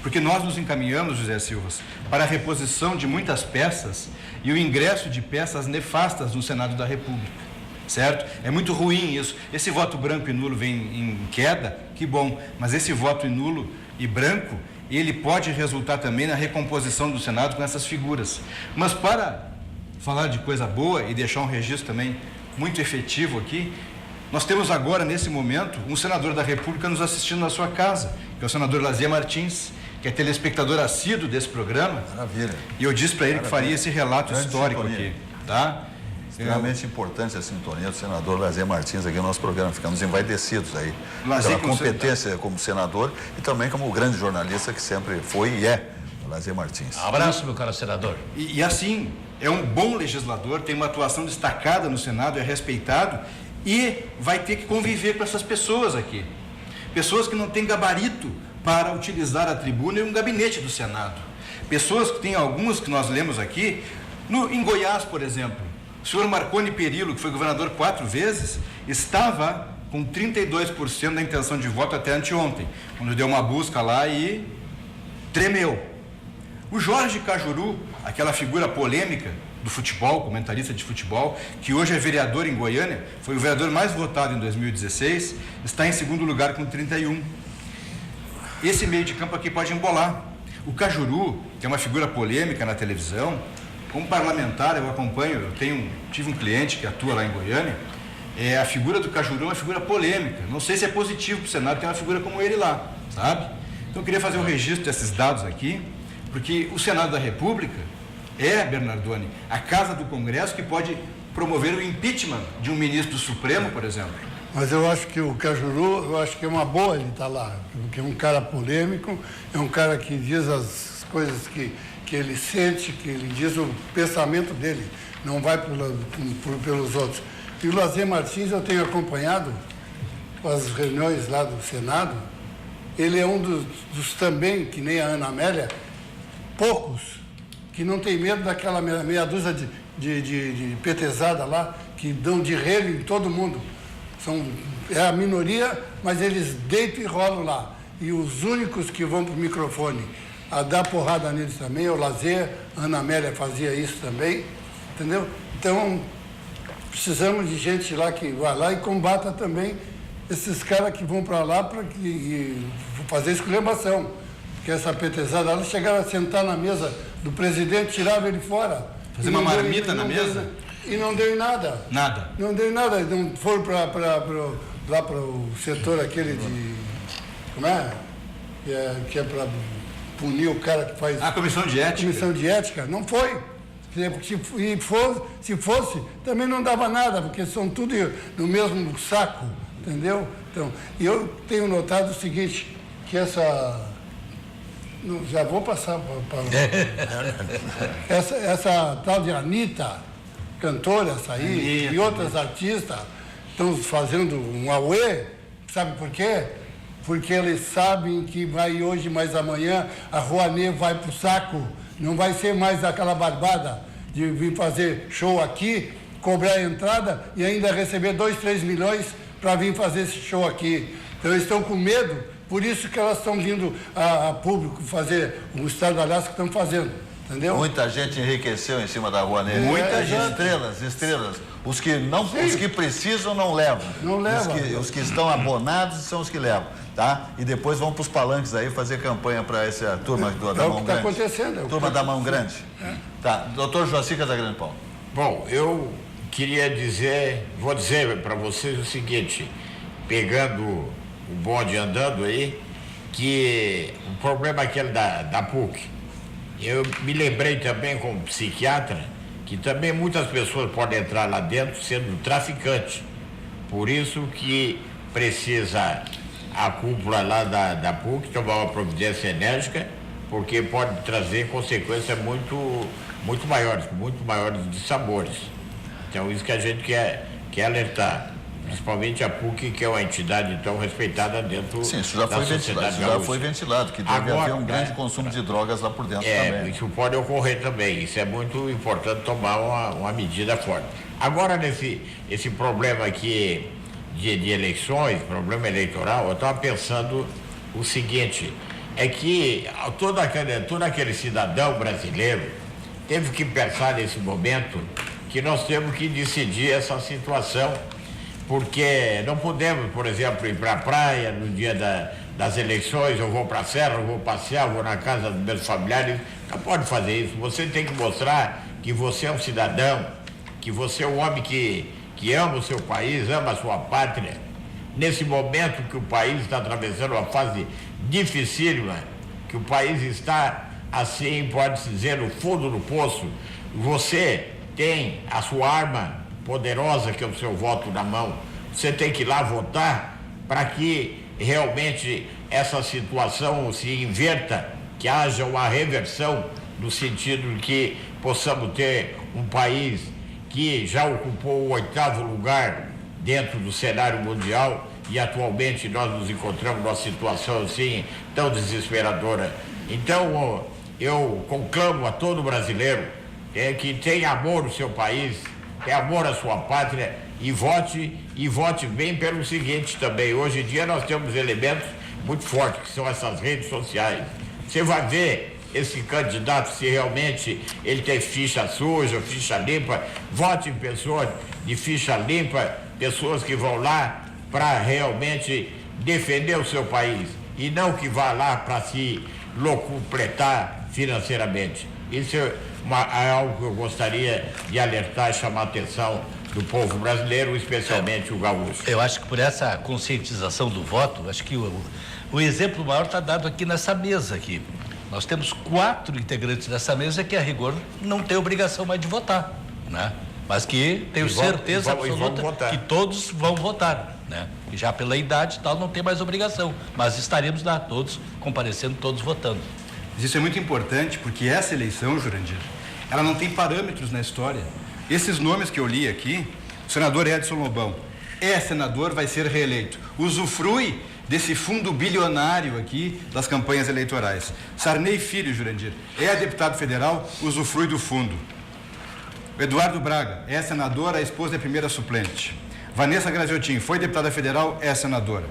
Porque nós nos encaminhamos, José Silva, para a reposição de muitas peças e o ingresso de peças nefastas no Senado da República, certo? É muito ruim isso. Esse voto branco e nulo vem em queda, que bom, mas esse voto nulo e branco, ele pode resultar também na recomposição do Senado com essas figuras. Mas para falar de coisa boa e deixar um registro também muito efetivo aqui, nós temos agora, nesse momento, um senador da República nos assistindo na sua casa, que é o senador Lazier Martins, que é telespectador assíduo desse programa. Maravilha. E eu disse para ele que faria esse relato Grande histórico sintonia. aqui, tá? Extremamente importante a sintonia do senador Lazier Martins aqui no nosso programa. Ficamos envaidecidos aí Lazier, pela competência como senador e também como grande jornalista que sempre foi e é o Lazier Martins. Abraço, meu caro senador. E assim, é um bom legislador, tem uma atuação destacada no Senado, é respeitado e vai ter que conviver com essas pessoas aqui. Pessoas que não têm gabarito para utilizar a tribuna e um gabinete do Senado. Pessoas que têm algumas que nós lemos aqui, em Goiás, por exemplo, o senhor Marconi Perillo, que foi governador 4 vezes, estava com 32% da intenção de voto até anteontem, quando deu uma busca lá e tremeu. O Jorge Cajuru, aquela figura polêmica do futebol, comentarista de futebol, que hoje é vereador em Goiânia, foi o vereador mais votado em 2016, está em segundo lugar com 31%. Esse meio de campo aqui pode embolar. O Cajuru, que é uma figura polêmica na televisão, como parlamentar eu acompanho, tive um cliente que atua lá em Goiânia, a figura do Cajuru é uma figura polêmica. Não sei se é positivo para o Senado ter uma figura como ele lá, sabe? Então eu queria fazer um registro desses dados aqui, porque o Senado da República é, Bernardoni, a casa do Congresso que pode promover o impeachment de um ministro do Supremo, por exemplo. Mas eu acho que o Cajuru, eu acho que é uma boa ele estar lá, porque é um cara polêmico, é um cara que diz as coisas que ele sente, que ele diz o pensamento dele, não vai pelos outros. E o Lazier Martins eu tenho acompanhado as reuniões lá do Senado, ele é um dos também, que nem a Ana Amélia, poucos que não tem medo daquela meia dúzia de petezada lá, que dão de relho em todo mundo. É a minoria, mas eles deitam e rolam lá. E os únicos que vão para o microfone a dar porrada neles também é o Lazier, a Ana Amélia fazia isso também, entendeu? Então, precisamos de gente lá que vá lá e combata também esses caras que vão para lá para fazer esculhambação. Porque essa petezada, elas chegaram a sentar na mesa do presidente, tirava ele fora. Fazer uma marmita na mesa? E não deu em nada. Nada. Não deu em nada. Não foram lá para o setor aquele de... Como é? Que é para punir o cara que faz... A comissão de ética. Comissão de ética. Não foi. Se fosse, também não dava nada, porque são tudo no mesmo saco, entendeu? Então, e eu tenho notado o seguinte, que já vou passar para essa tal de Anitta, cantora, essa aí, e outras artistas estão fazendo um auê, sabe por quê? Porque eles sabem que vai hoje, mais amanhã, a Rouanet vai pro saco, não vai ser mais aquela barbada de vir fazer show aqui, cobrar a entrada e ainda receber 2, 3 milhões para vir fazer esse show aqui. Então eles estão com medo, por isso que elas estão vindo a público fazer o estardalhaço que estão fazendo. Entendeu? Muita gente enriqueceu em cima da Rouanet. Muita gente. Estrelas. Os que precisam não levam. Não levam. Os que estão abonados são os que levam, tá? E depois vão para os palanques aí fazer campanha para essa turma da mão grande. É o que está acontecendo. Turma da mão grande. Tá. Doutor Joacir Casagrande Paulo. Bom, eu queria vou dizer para vocês o seguinte, pegando o bonde andando aí, que o problema aquele da PUC, eu me lembrei também como psiquiatra que também muitas pessoas podem entrar lá dentro sendo traficante. Por isso que precisa a cúpula lá da PUC tomar uma providência enérgica, porque pode trazer consequências muito maiores de sabores. Então, isso que a gente quer alertar, principalmente a PUC, que é uma entidade tão respeitada dentro Sim, isso já da foi sociedade ventilado, gaúcha. já foi ventilado, que deve haver um grande consumo de drogas lá por dentro também. Isso pode ocorrer também, isso é muito importante tomar uma medida forte. Agora, esse problema aqui de eleições, problema eleitoral, eu estava pensando o seguinte, é que todo aquele cidadão brasileiro teve que pensar nesse momento que nós temos que decidir essa situação, porque não podemos, por exemplo, ir para a praia no dia das eleições, eu vou para a serra, eu vou passear, vou na casa dos meus familiares. Não pode fazer isso. Você tem que mostrar que você é um cidadão, que você é um homem que ama o seu país, ama a sua pátria. Nesse momento que o país está atravessando uma fase dificílima, que o país está, assim, pode-se dizer, no fundo do poço, você tem a sua arma poderosa, que é o seu voto na mão. Você tem que ir lá votar para que realmente essa situação se inverta, que haja uma reversão, no sentido de que possamos ter um país que já ocupou o 8º lugar dentro do cenário mundial e atualmente nós nos encontramos numa situação assim tão desesperadora. Então, eu conclamo a todo brasileiro que tenha amor ao seu país, tenha amor à sua pátria e vote bem pelo seguinte também. Hoje em dia nós temos elementos muito fortes, que são essas redes sociais. Você vai ver esse candidato, se realmente ele tem ficha suja, ficha limpa. Vote em pessoas de ficha limpa, pessoas que vão lá para realmente defender o seu país e não que vá lá para se locupletar financeiramente. Isso é algo que eu gostaria de alertar e chamar a atenção do povo brasileiro, especialmente o gaúcho. Eu acho que por essa conscientização do voto, acho que o exemplo maior está dado aqui nessa mesa aqui. Nós temos 4 integrantes dessa mesa que, a rigor, não tem obrigação mais de votar, né? Mas que tenho certeza absoluta que todos vão votar, né? E já pela idade e tal, não tem mais obrigação. Mas estaremos lá todos, comparecendo, todos votando. Isso é muito importante, porque essa eleição, Jurandir, ela não tem parâmetros na história. Esses nomes que eu li aqui, o senador Edson Lobão é senador, vai ser reeleito. Usufrui desse fundo bilionário aqui das campanhas eleitorais. Sarney Filho, Jurandir, é deputado federal, usufrui do fundo. Eduardo Braga é senadora, a esposa é primeira suplente. Vanessa Graziotin foi deputada federal, é senadora.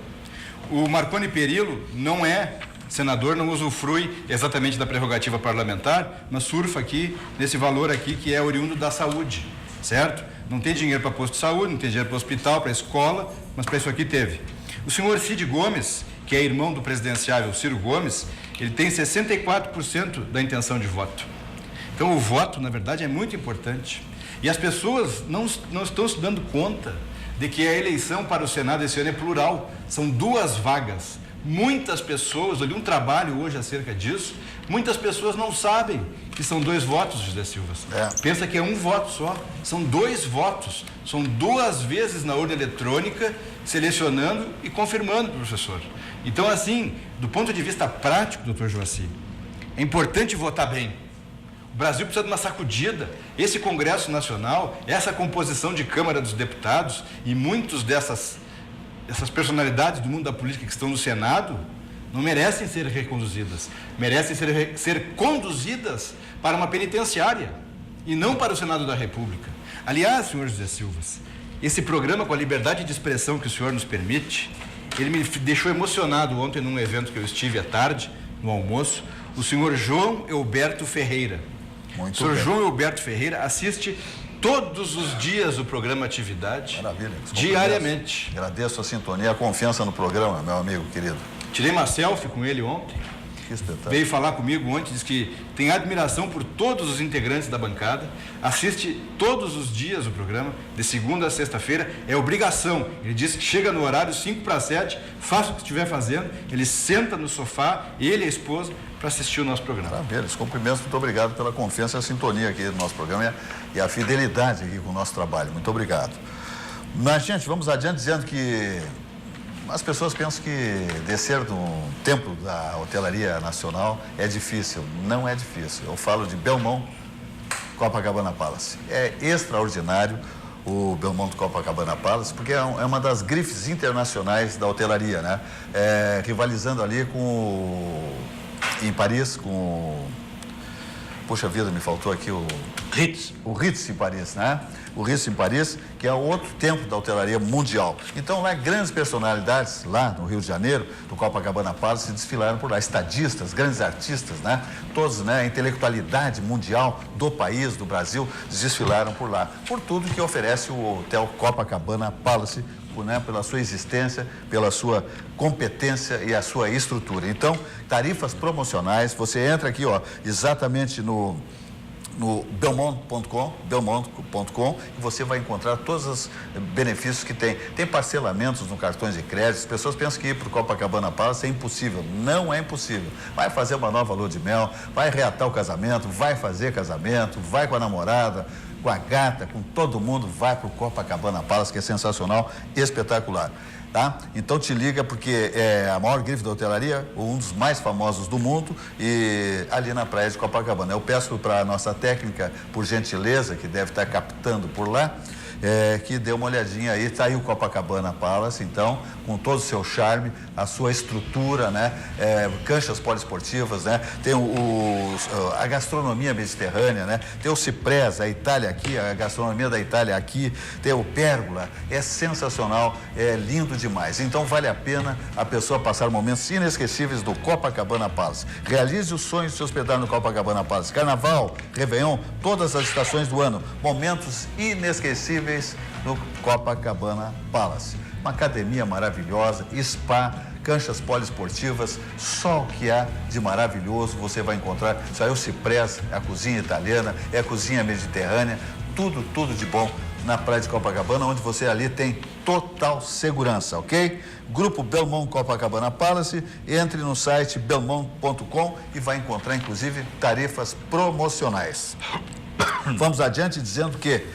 O Marconi Perillo não é senador, não usufrui exatamente da prerrogativa parlamentar, mas surfa aqui nesse valor aqui que é oriundo da saúde, certo? Não tem dinheiro para posto de saúde, não tem dinheiro para hospital, para escola, mas para isso aqui teve. O senhor Cid Gomes, que é irmão do presidenciável Ciro Gomes, ele tem 64% da intenção de voto. Então o voto, na verdade, é muito importante. E as pessoas não estão se dando conta de que a eleição para o Senado esse ano é plural. São 2 vagas. Muitas pessoas, eu li um trabalho hoje acerca disso, muitas pessoas não sabem que são 2 votos, José Silva. Pensa que é 1 voto só. São 2 votos. São 2 vezes na urna eletrônica, selecionando e confirmando, professor. Então, assim, do ponto de vista prático, doutor Joaci, é importante votar bem. O Brasil precisa de uma sacudida. Esse Congresso Nacional, essa composição de Câmara dos Deputados e muitos essas personalidades do mundo da política que estão no Senado não merecem ser reconduzidas, merecem ser conduzidas para uma penitenciária e não para o Senado da República. Aliás, senhor José Silva, esse programa com a liberdade de expressão que o senhor nos permite, ele me deixou emocionado ontem num evento que eu estive à tarde, no almoço, o senhor João Elberto Ferreira. Muito o senhor bem. João Elberto Ferreira assiste todos os dias o programa Atividade, Maravilha. diariamente. Agradeço a sintonia, a confiança no programa, meu amigo querido. Tirei uma selfie com ele ontem. Que espetáculo. Veio falar comigo ontem, diz que tem admiração por todos os integrantes da bancada, assiste todos os dias o programa, de segunda a sexta-feira, é obrigação. Ele diz que chega no horário 6:55, faça o que estiver fazendo, ele senta no sofá, ele e a esposa, para assistir o nosso programa. Maravilha, os cumprimentos, muito obrigado pela confiança e a sintonia aqui do nosso programa e a fidelidade aqui com o nosso trabalho. Muito obrigado. Mas, gente, vamos adiante dizendo que As pessoas pensam que descer do templo da hotelaria nacional é difícil. Não é difícil. Eu falo de Belmont Copacabana Palace. É extraordinário o Belmont Copacabana Palace, porque é uma das grifes internacionais da hotelaria, né? Rivalizando ali em Paris com... Puxa vida, me faltou aqui o Ritz. O Ritz em Paris, né? O Ritz em Paris, que é outro templo da hotelaria mundial. Então, lá, grandes personalidades, lá no Rio de Janeiro, do Copacabana Palace, se desfilaram por lá. Estadistas, grandes artistas, né? Todos, né? A intelectualidade mundial do país, do Brasil, desfilaram por lá. Por tudo que oferece o Hotel Copacabana Palace, né, pela sua existência, pela sua competência e a sua estrutura. Então, tarifas promocionais, você entra aqui, ó, exatamente no belmont.com e você vai encontrar todos os benefícios que tem. Tem parcelamentos no cartões de crédito. As pessoas pensam que ir para o Copacabana Palace é impossível. Não é impossível. Vai fazer uma nova lua de mel, vai reatar o casamento, vai fazer casamento, vai com a namorada, com a gata, com todo mundo, vai para o Copacabana Palace, que é sensacional, espetacular. Tá? Então te liga, porque é a maior grife da hotelaria, um dos mais famosos do mundo, e ali na praia de Copacabana. Eu peço para a nossa técnica, por gentileza, que deve estar captando por lá, que dê uma olhadinha aí. Está aí o Copacabana Palace, então, com todo o seu charme, a sua estrutura, né? Canchas poliesportivas, né? Tem a gastronomia mediterrânea, né? Tem o Ciprés, a Itália aqui, a gastronomia da Itália aqui, tem o Pérgola, é sensacional, é lindo demais. Então vale a pena a pessoa passar momentos inesquecíveis do Copacabana Palace. Realize o sonho de se hospedar no Copacabana Palace. Carnaval, Réveillon, todas as estações do ano, momentos inesquecíveis no Copacabana Palace. Uma academia maravilhosa, spa, canchas poliesportivas, só o que há de maravilhoso você vai encontrar. Isso aí é o Ciprés, é a cozinha italiana, é a cozinha mediterrânea, tudo de bom na praia de Copacabana, onde você ali tem total segurança, ok? Grupo Belmont Copacabana Palace, entre no site belmont.com e vai encontrar, inclusive, tarifas promocionais. Vamos adiante dizendo que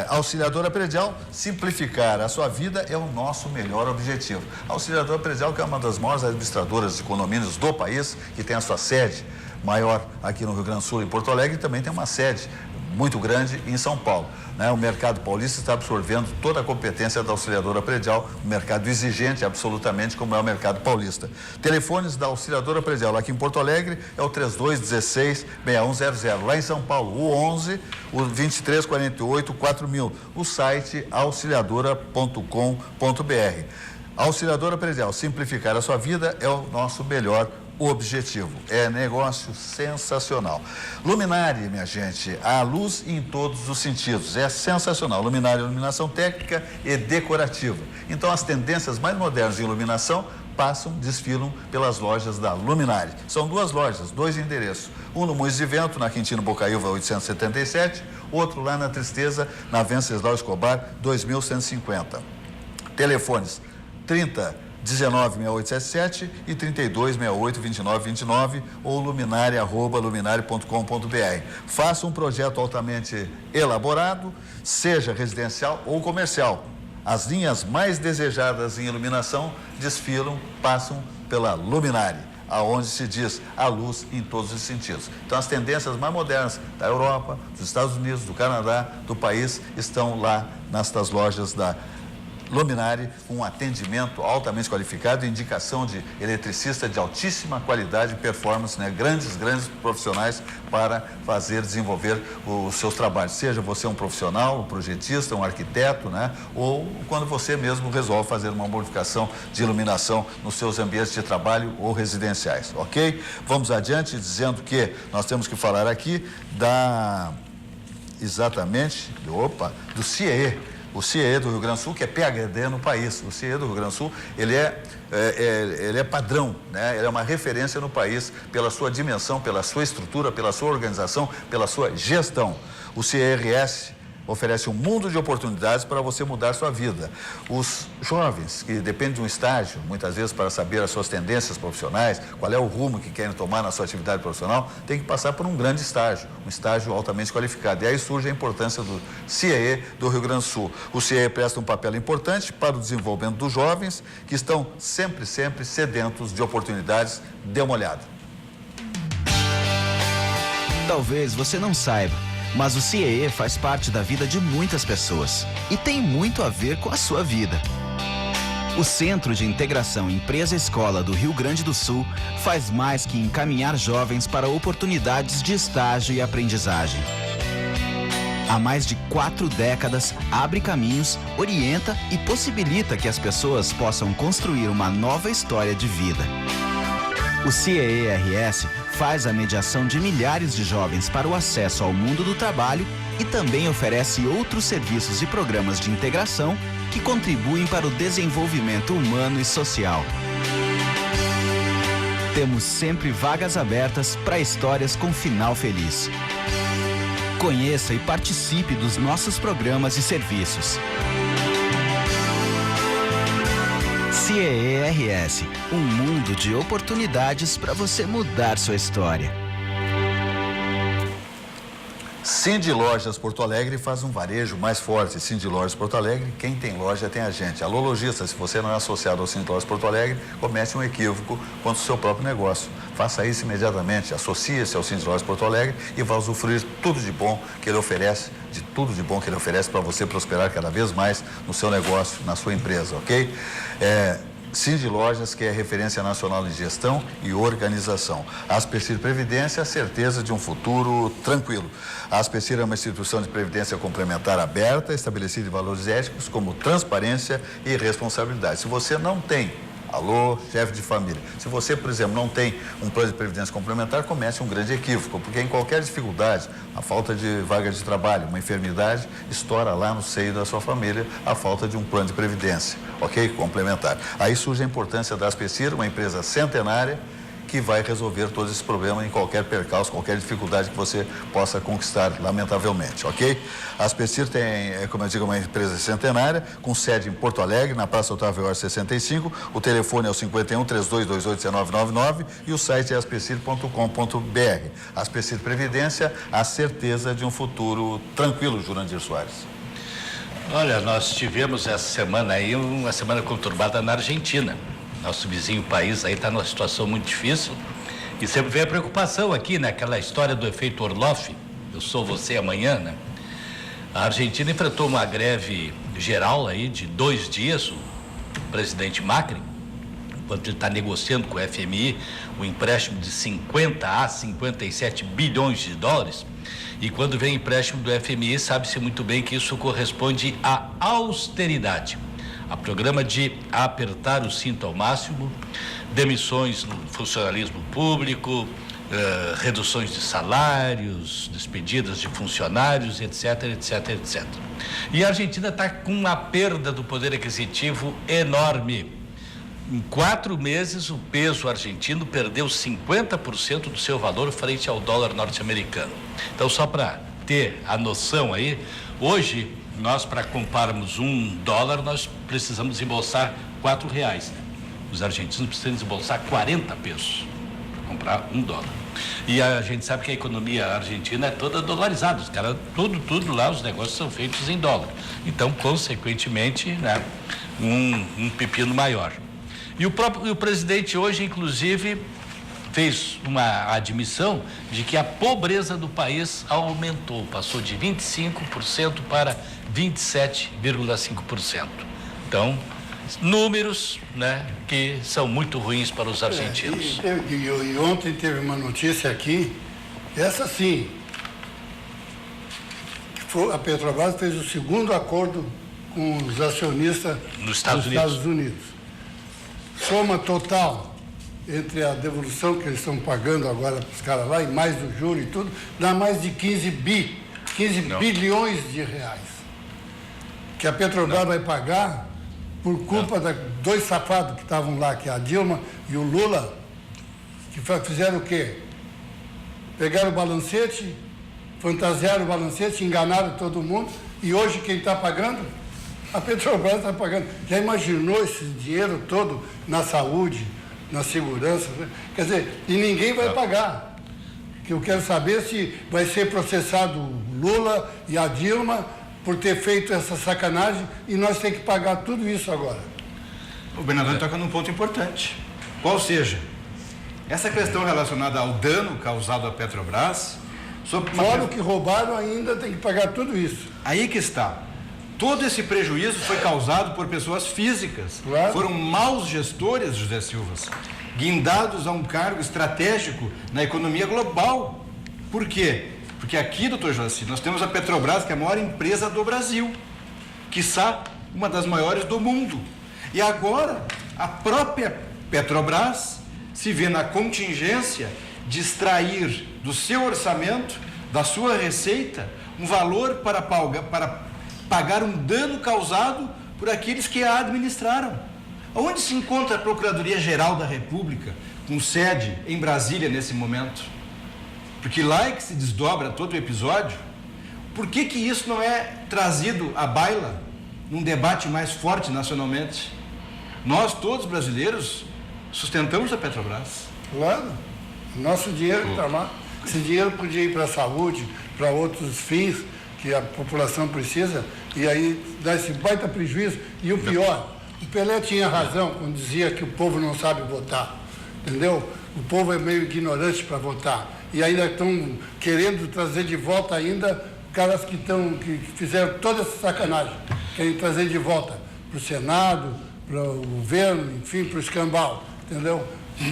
Auxiliadora Predial, simplificar a sua vida é o nosso melhor objetivo. A Auxiliadora Predial, que é uma das maiores administradoras de condomínios do país, que tem a sua sede maior aqui no Rio Grande do Sul e Porto Alegre, e também tem uma sede muito grande em São Paulo, né? O mercado paulista está absorvendo toda a competência da Auxiliadora Predial, um mercado exigente absolutamente, como é o mercado paulista. Telefones da Auxiliadora Predial aqui em Porto Alegre é o 3216-6100, lá em São Paulo o 11, o 2348-4000, o site auxiliadora.com.br. Auxiliadora Predial, simplificar a sua vida é o nosso melhor objetivo. É negócio sensacional. Luminária, minha gente, a luz em todos os sentidos. É sensacional. Luminária, iluminação técnica e decorativa. Então, as tendências mais modernas em iluminação desfilam pelas lojas da Luminária. São duas lojas, dois endereços. Um no Moinhos de Vento, na Quintino Bocaiúva 877, outro lá na Tristeza, na Venceslau Escobar 2150. Telefones 3019-6877 e 3268-2929 ou luminária@luminária.com.br. Faça um projeto altamente elaborado, seja residencial ou comercial. As linhas mais desejadas em iluminação passam pela Luminária, aonde se diz a luz em todos os sentidos. Então, as tendências mais modernas da Europa, dos Estados Unidos, do Canadá, do país, estão lá nestas lojas da Luminária, com um atendimento altamente qualificado, indicação de eletricista de altíssima qualidade e performance, né? Grandes profissionais para desenvolver os seus trabalhos. Seja você um profissional, um projetista, um arquiteto, né? Ou quando você mesmo resolve fazer uma modificação de iluminação nos seus ambientes de trabalho ou residenciais, ok? Vamos adiante dizendo que nós temos que falar aqui do CIE. O CIE do Rio Grande do Sul, que é PhD no país. O CIE do Rio Grande do Sul, ele é padrão, né? Ele é uma referência no país pela sua dimensão, pela sua estrutura, pela sua organização, pela sua gestão. O CIRS oferece um mundo de oportunidades para você mudar sua vida. Os jovens que dependem de um estágio, muitas vezes para saber as suas tendências profissionais, qual é o rumo que querem tomar na sua atividade profissional, tem que passar por um grande estágio, um estágio altamente qualificado. E aí surge a importância do CIEE do Rio Grande do Sul. O CIEE presta um papel importante para o desenvolvimento dos jovens que estão sempre sedentos de oportunidades. Dê uma olhada. Talvez você não saiba, mas o CIEE faz parte da vida de muitas pessoas e tem muito a ver com a sua vida. O Centro de Integração Empresa-Escola do Rio Grande do Sul faz mais que encaminhar jovens para oportunidades de estágio e aprendizagem. Há mais de 4 décadas, abre caminhos, orienta e possibilita que as pessoas possam construir uma nova história de vida. O CIEE-RS faz a mediação de milhares de jovens para o acesso ao mundo do trabalho e também oferece outros serviços e programas de integração que contribuem para o desenvolvimento humano e social. Temos sempre vagas abertas para histórias com final feliz. Conheça e participe dos nossos programas e serviços. CIEE-RS, um mundo de oportunidades para você mudar sua história. Cindy Lojas Porto Alegre faz um varejo mais forte. Cindy Lojas Porto Alegre, quem tem loja tem a gente. Alô, lojista, se você não é associado ao Cindy Lojas Porto Alegre, comete um equívoco contra o seu próprio negócio. Faça isso imediatamente, associe-se ao Cindy Lojas Porto Alegre e vá usufruir tudo de bom que ele oferece, para você prosperar cada vez mais no seu negócio, na sua empresa, ok? Cindy Lojas, que é referência nacional em gestão e organização. A Aspercir Previdência, a certeza de um futuro tranquilo. A Aspercir é uma instituição de previdência complementar aberta, estabelecida em valores éticos como transparência e responsabilidade. Se você não tem, alô, chefe de família, se você, por exemplo, não tem um plano de previdência complementar, comete um grande equívoco, porque em qualquer dificuldade, a falta de vaga de trabalho, uma enfermidade, estoura lá no seio da sua família a falta de um plano de previdência, ok? Complementar. Aí surge a importância da Aspercir, uma empresa centenária, que vai resolver todos esses problemas em qualquer percalço, qualquer dificuldade que você possa conquistar, lamentavelmente, ok? A Aspercir tem, como eu digo, uma empresa centenária, com sede em Porto Alegre, na Praça Otávio York 65, o telefone é o 51-3228-1999 e o site é aspercir.com.br. Aspercir Previdência, a certeza de um futuro tranquilo, Jurandir Soares. Olha, nós tivemos essa semana aí uma semana conturbada na Argentina. Nosso vizinho país aí está numa situação muito difícil e sempre vem a preocupação aqui, né? Aquela história do efeito Orloff, eu sou você amanhã, né? A Argentina enfrentou uma greve geral aí de 2 dias, o presidente Macri, enquanto ele está negociando com o FMI o empréstimo de 50 a 57 bilhões de dólares. E quando vem empréstimo do FMI, sabe-se muito bem que isso corresponde à austeridade. A programa de apertar o cinto ao máximo, demissões no funcionalismo público, reduções de salários, despedidas de funcionários, etc, etc, etc. E a Argentina está com uma perda do poder aquisitivo enorme. Em 4 meses, o peso argentino perdeu 50% do seu valor frente ao dólar norte-americano. Então, só para ter a noção aí, hoje, nós, para comprarmos $1, nós precisamos embolsar R$4, né? Os argentinos precisam desembolsar 40 pesos para comprar $1. E a gente sabe que a economia argentina é toda dolarizada, os caras, tudo lá, os negócios são feitos em dólar. Então, consequentemente, né, um pepino maior. E o presidente hoje, inclusive, fez uma admissão de que a pobreza do país aumentou, passou de 25% para 27,5%. Então, números, né, que são muito ruins para os argentinos. E ontem teve uma notícia aqui, essa sim, que a Petrobras fez o 2º acordo com os acionistas nos Estados Unidos. Soma total entre a devolução que eles estão pagando agora para os caras lá, e mais o juro e tudo, dá mais de 15 bilhões de reais. Que a Petrobras vai pagar por culpa de 2 safados que estavam lá, que é a Dilma e o Lula, que fizeram o quê? Pegaram o balancete, fantasiaram o balancete, enganaram todo mundo E hoje quem está pagando? A Petrobras está pagando. Já imaginou esse dinheiro todo na saúde, na segurança? Quer dizer, e ninguém vai pagar. Que eu quero saber se vai ser processado o Lula e a Dilma por ter feito essa sacanagem e nós temos que pagar tudo isso agora. O Bernardão toca num ponto importante. Qual seja, essa questão relacionada ao dano causado à Petrobras... Fora o que roubaram ainda tem que pagar tudo isso. Aí que está. Todo esse prejuízo foi causado por pessoas físicas. Claro. Foram maus gestores, José Silva, guindados a um cargo estratégico na economia global. Por quê? Porque aqui, doutor Joaci, nós temos a Petrobras, que é a maior empresa do Brasil, quiçá uma das maiores do mundo. E agora, a própria Petrobras se vê na contingência de extrair do seu orçamento, da sua receita, um valor para pagar um dano causado por aqueles que a administraram. Onde se encontra a Procuradoria-Geral da República, com sede em Brasília nesse momento? Porque lá é que se desdobra todo o episódio. Por que isso não é trazido à baila num debate mais forte nacionalmente? Nós, todos brasileiros, sustentamos a Petrobras. Claro. Nosso dinheiro que está lá. Esse dinheiro podia ir para a saúde, para outros fins que a população precisa, e aí dá esse baita prejuízo. E o pior, o Pelé tinha razão quando dizia que o povo não sabe votar, entendeu? O povo é meio ignorante para votar. E ainda estão querendo trazer de volta ainda caras que fizeram toda essa sacanagem. Querem trazer de volta para o Senado, para o governo, enfim, para o escambau, entendeu? E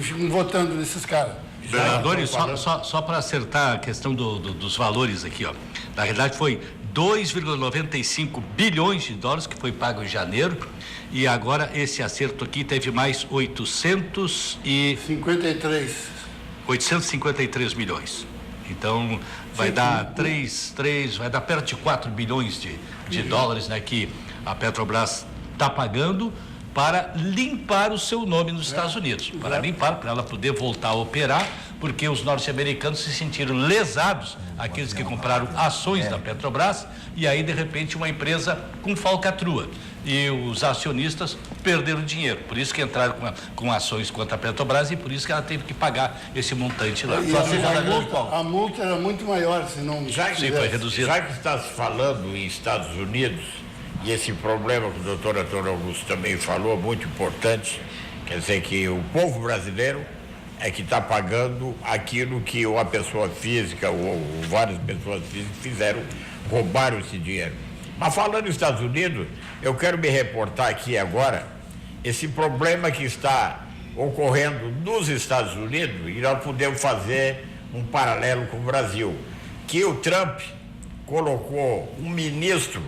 ficam votando nesses caras. Vereadores, só para acertar a questão dos valores aqui, ó. Na realidade foi 2,95 bilhões de dólares que foi pago em janeiro, e agora esse acerto aqui teve mais 853 milhões. Então vai dar vai dar perto de 4 bilhões de dólares, né, que a Petrobras está pagando para limpar o seu nome nos Estados Unidos, para ela poder voltar a operar, porque os norte-americanos se sentiram lesados, aqueles que compraram ações da Petrobras, e aí de repente uma empresa com falcatrua, e os acionistas perderam dinheiro, por isso que entraram com ações contra a Petrobras, e por isso que ela teve que pagar esse montante lá. A multa era muito maior, se não... Sim, foi reduzida. Já que está se falando em Estados Unidos, e esse problema que o doutor Antônio Augusto também falou, muito importante, quer dizer que o povo brasileiro é que está pagando aquilo que uma pessoa física ou várias pessoas físicas fizeram, roubaram esse dinheiro. Mas falando nos Estados Unidos, eu quero me reportar aqui agora esse problema que está ocorrendo nos Estados Unidos, e nós podemos fazer um paralelo com o Brasil, que o Trump colocou um ministro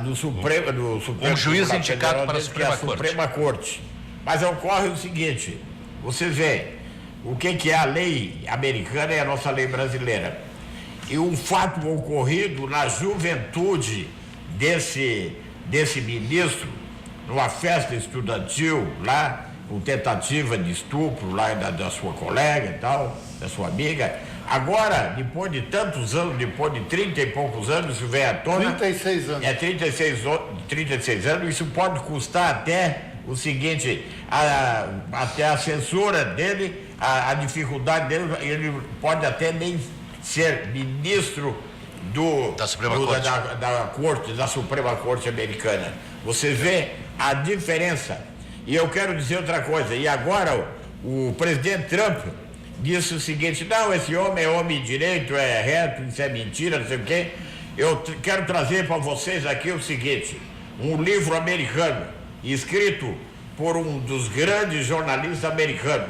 do Supremo um juiz indicado para a Suprema Corte. Mas ocorre o seguinte, você vê o que é a lei americana e a nossa lei brasileira. E um fato ocorrido na juventude desse ministro, numa festa estudantil lá, com tentativa de estupro lá da sua colega e tal, da sua amiga. Agora, depois de tantos anos, depois de 30 e poucos anos, isso vem à tona. 36 anos. 36 anos, isso pode custar até o seguinte, até a censura dele, a dificuldade dele, ele pode até nem ser ministro da Suprema Corte. Da Suprema Corte americana. Você vê a diferença. E eu quero dizer outra coisa, e agora o presidente Trump disse o seguinte, não, esse homem é homem de direito, é reto, isso é mentira, não sei o quê. Eu quero trazer para vocês aqui o seguinte, um livro americano, escrito por um dos grandes jornalistas americanos,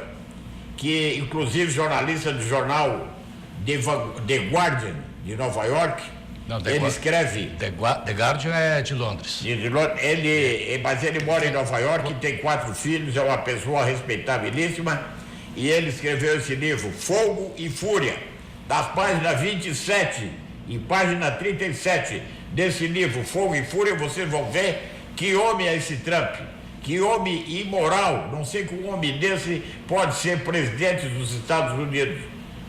que inclusive jornalista do jornal The Guardian, de Nova York. Não, ele escreve... The Guardian é de Londres. Mas ele mora em Nova York, tem 4 filhos, é uma pessoa respeitabilíssima, e ele escreveu esse livro, Fogo e Fúria, das páginas 27 e página 37 desse livro, Fogo e Fúria, vocês vão ver que homem é esse Trump, que homem imoral, não sei que um homem desse pode ser presidente dos Estados Unidos.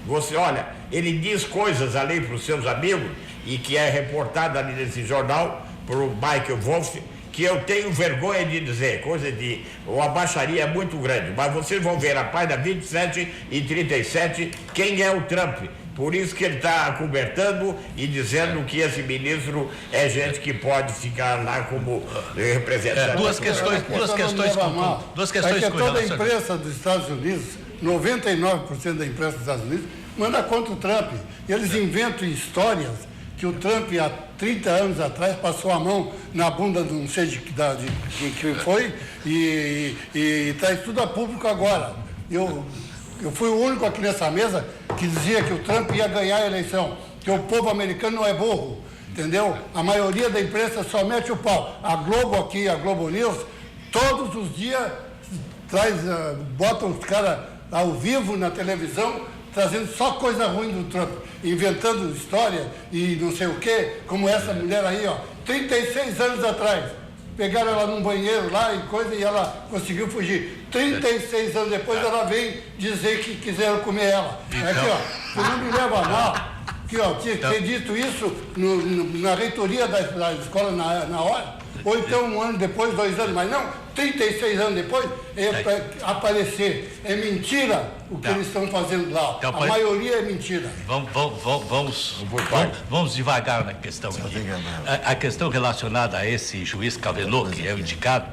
Você, olha, ele diz coisas ali para os seus amigos e que é reportado ali nesse jornal para o Michael Wolff, que eu tenho vergonha de dizer, coisa de uma baixaria muito grande. Mas vocês vão ver na página 27 e 37 quem é o Trump. Por isso que ele está acobertando e dizendo que esse ministro é gente que pode ficar lá como representante. Duas questões é que toda a imprensa dos Estados Unidos, 99% da imprensa dos Estados Unidos, manda contra o Trump. E eles inventam histórias que o Trump, há 30 anos atrás, passou a mão na bunda de não sei de que foi e traz tudo a público agora. Eu fui o único aqui nessa mesa que dizia que o Trump ia ganhar a eleição, que o povo americano não é burro, entendeu? A maioria da imprensa só mete o pau. A Globo aqui, a Globo News, todos os dias botam os caras ao vivo na televisão, trazendo só coisa ruim do Trump, inventando história e não sei o quê, como essa mulher aí, ó, 36 anos atrás. Pegaram ela num banheiro lá e coisa e ela conseguiu fugir. 36 anos depois ela vem dizer que quiseram comer ela. Então, aqui, ó, você não me leva a mal. Aqui, ó, ter dito isso na reitoria da escola na hora. Ou então 1 ano depois, 2 anos, mas não, 36 anos depois, aparecer. É mentira o que eles estão fazendo lá. Então, a maioria é mentira. Vamos devagar na questão aqui. A questão relacionada a esse juiz Kavanaugh, que é o indicado,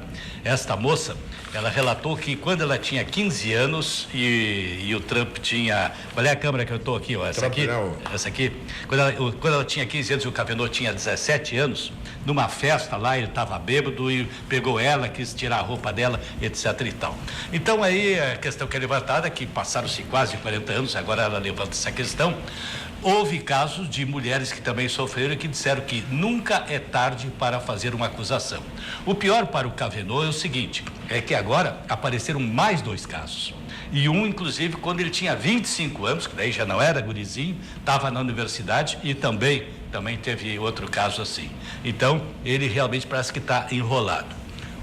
esta moça, ela relatou que quando ela tinha 15 anos e o Trump tinha... Qual é a câmera que eu estou aqui? Ó, essa aqui? Essa aqui. Quando ela tinha 15 anos e o Kavanaugh tinha 17 anos, numa festa lá, ele estava bêbado e pegou ela, quis tirar a roupa dela, etc e tal. Então aí a questão que é levantada, que passaram-se quase 40 anos, agora ela levanta essa questão. Houve casos de mulheres que também sofreram e que disseram que nunca é tarde para fazer uma acusação. O pior para o Kavanaugh é o seguinte, é que agora apareceram mais 2 casos. E um, inclusive, quando ele tinha 25 anos, que daí já não era gurizinho, estava na universidade e também teve outro caso assim. Então, ele realmente parece que está enrolado.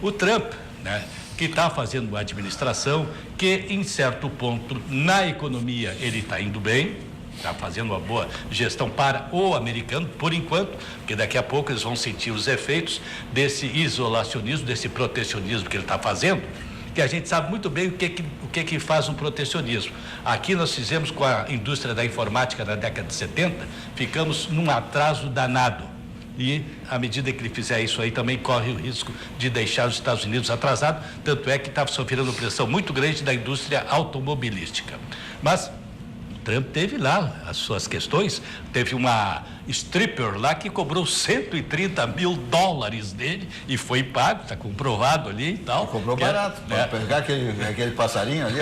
O Trump, né, que está fazendo uma administração que, em certo ponto, na economia, ele está indo bem, está fazendo uma boa gestão para o americano, por enquanto, porque daqui a pouco eles vão sentir os efeitos desse isolacionismo, desse protecionismo que ele está fazendo, que a gente sabe muito bem o que faz um protecionismo. Aqui nós fizemos com a indústria da informática na década de 70, ficamos num atraso danado. E, à medida que ele fizer isso aí, também corre o risco de deixar os Estados Unidos atrasados, tanto é que está sofrendo pressão muito grande da indústria automobilística. Mas Trump teve lá as suas questões, teve uma stripper lá que cobrou $130 mil dele e foi pago, está comprovado ali e tal. Cobrou barato, para pegar aquele passarinho ali,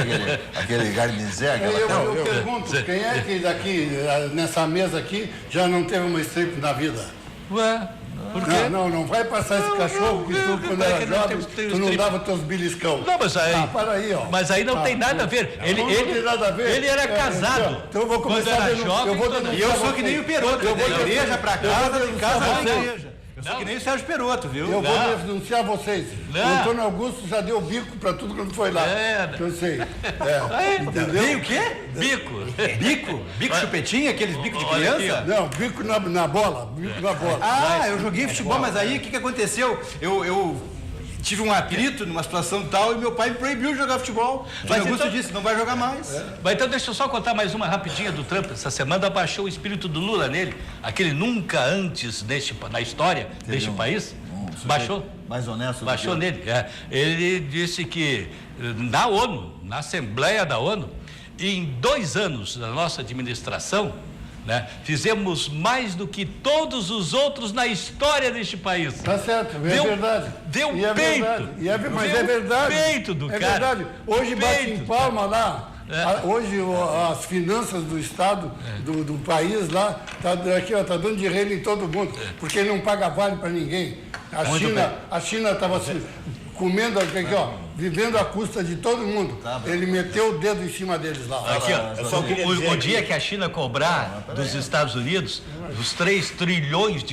aquele garnizé. Eu pergunto, quem é que daqui, nessa mesa aqui, já não teve uma stripper na vida? Ué, por quê? Não vai passar esse cachorro que tu, quando era jovem, tu não dava teus beliscão. Não, mas aí... para aí, ó. Mas aí não tem nada a ver. Não tem nada a ver. Ele era casado. Então eu vou começar a denunciar. E eu sou que nem o Peroto, eu vou da igreja para casa, de casa para igreja. Eu sou que nem o Sérgio Peroto, viu? Eu vou denunciar vocês. O Antônio Augusto já deu bico para tudo quando foi lá. Eu sei. Entendeu? Dei o quê? Bico. Bico? Bico chupetinho, aqueles bicos de criança? Não, bico na bola. Bico na bola. Eu joguei futebol, mas aí o que aconteceu? Eu tive um atrito numa situação tal e meu pai me proibiu de jogar futebol. Mas Augusto disse, não vai jogar mais. Mas então deixa eu só contar mais uma rapidinha do Trump. Essa semana abaixou o espírito do Lula nele, aquele nunca antes na história deste país. Baixou. Mais honesto. Baixou nele. Ele disse que na ONU, na Assembleia da ONU, em 2 anos da nossa administração, né, fizemos mais do que todos os outros na história deste país. Tá certo, é verdade. Deu peito. Mas é verdade. Peito do cara. É verdade. Hoje bate em palma lá. Hoje as finanças do Estado, do país lá, tá dando de reino em todo mundo, porque ele não paga vale para ninguém. A China estava comendo aqui, ó, vivendo à custa de todo mundo. Ele meteu o dedo em cima deles lá. Aqui, ó, o dia que a China cobrar dos Estados Unidos os $3 trilhões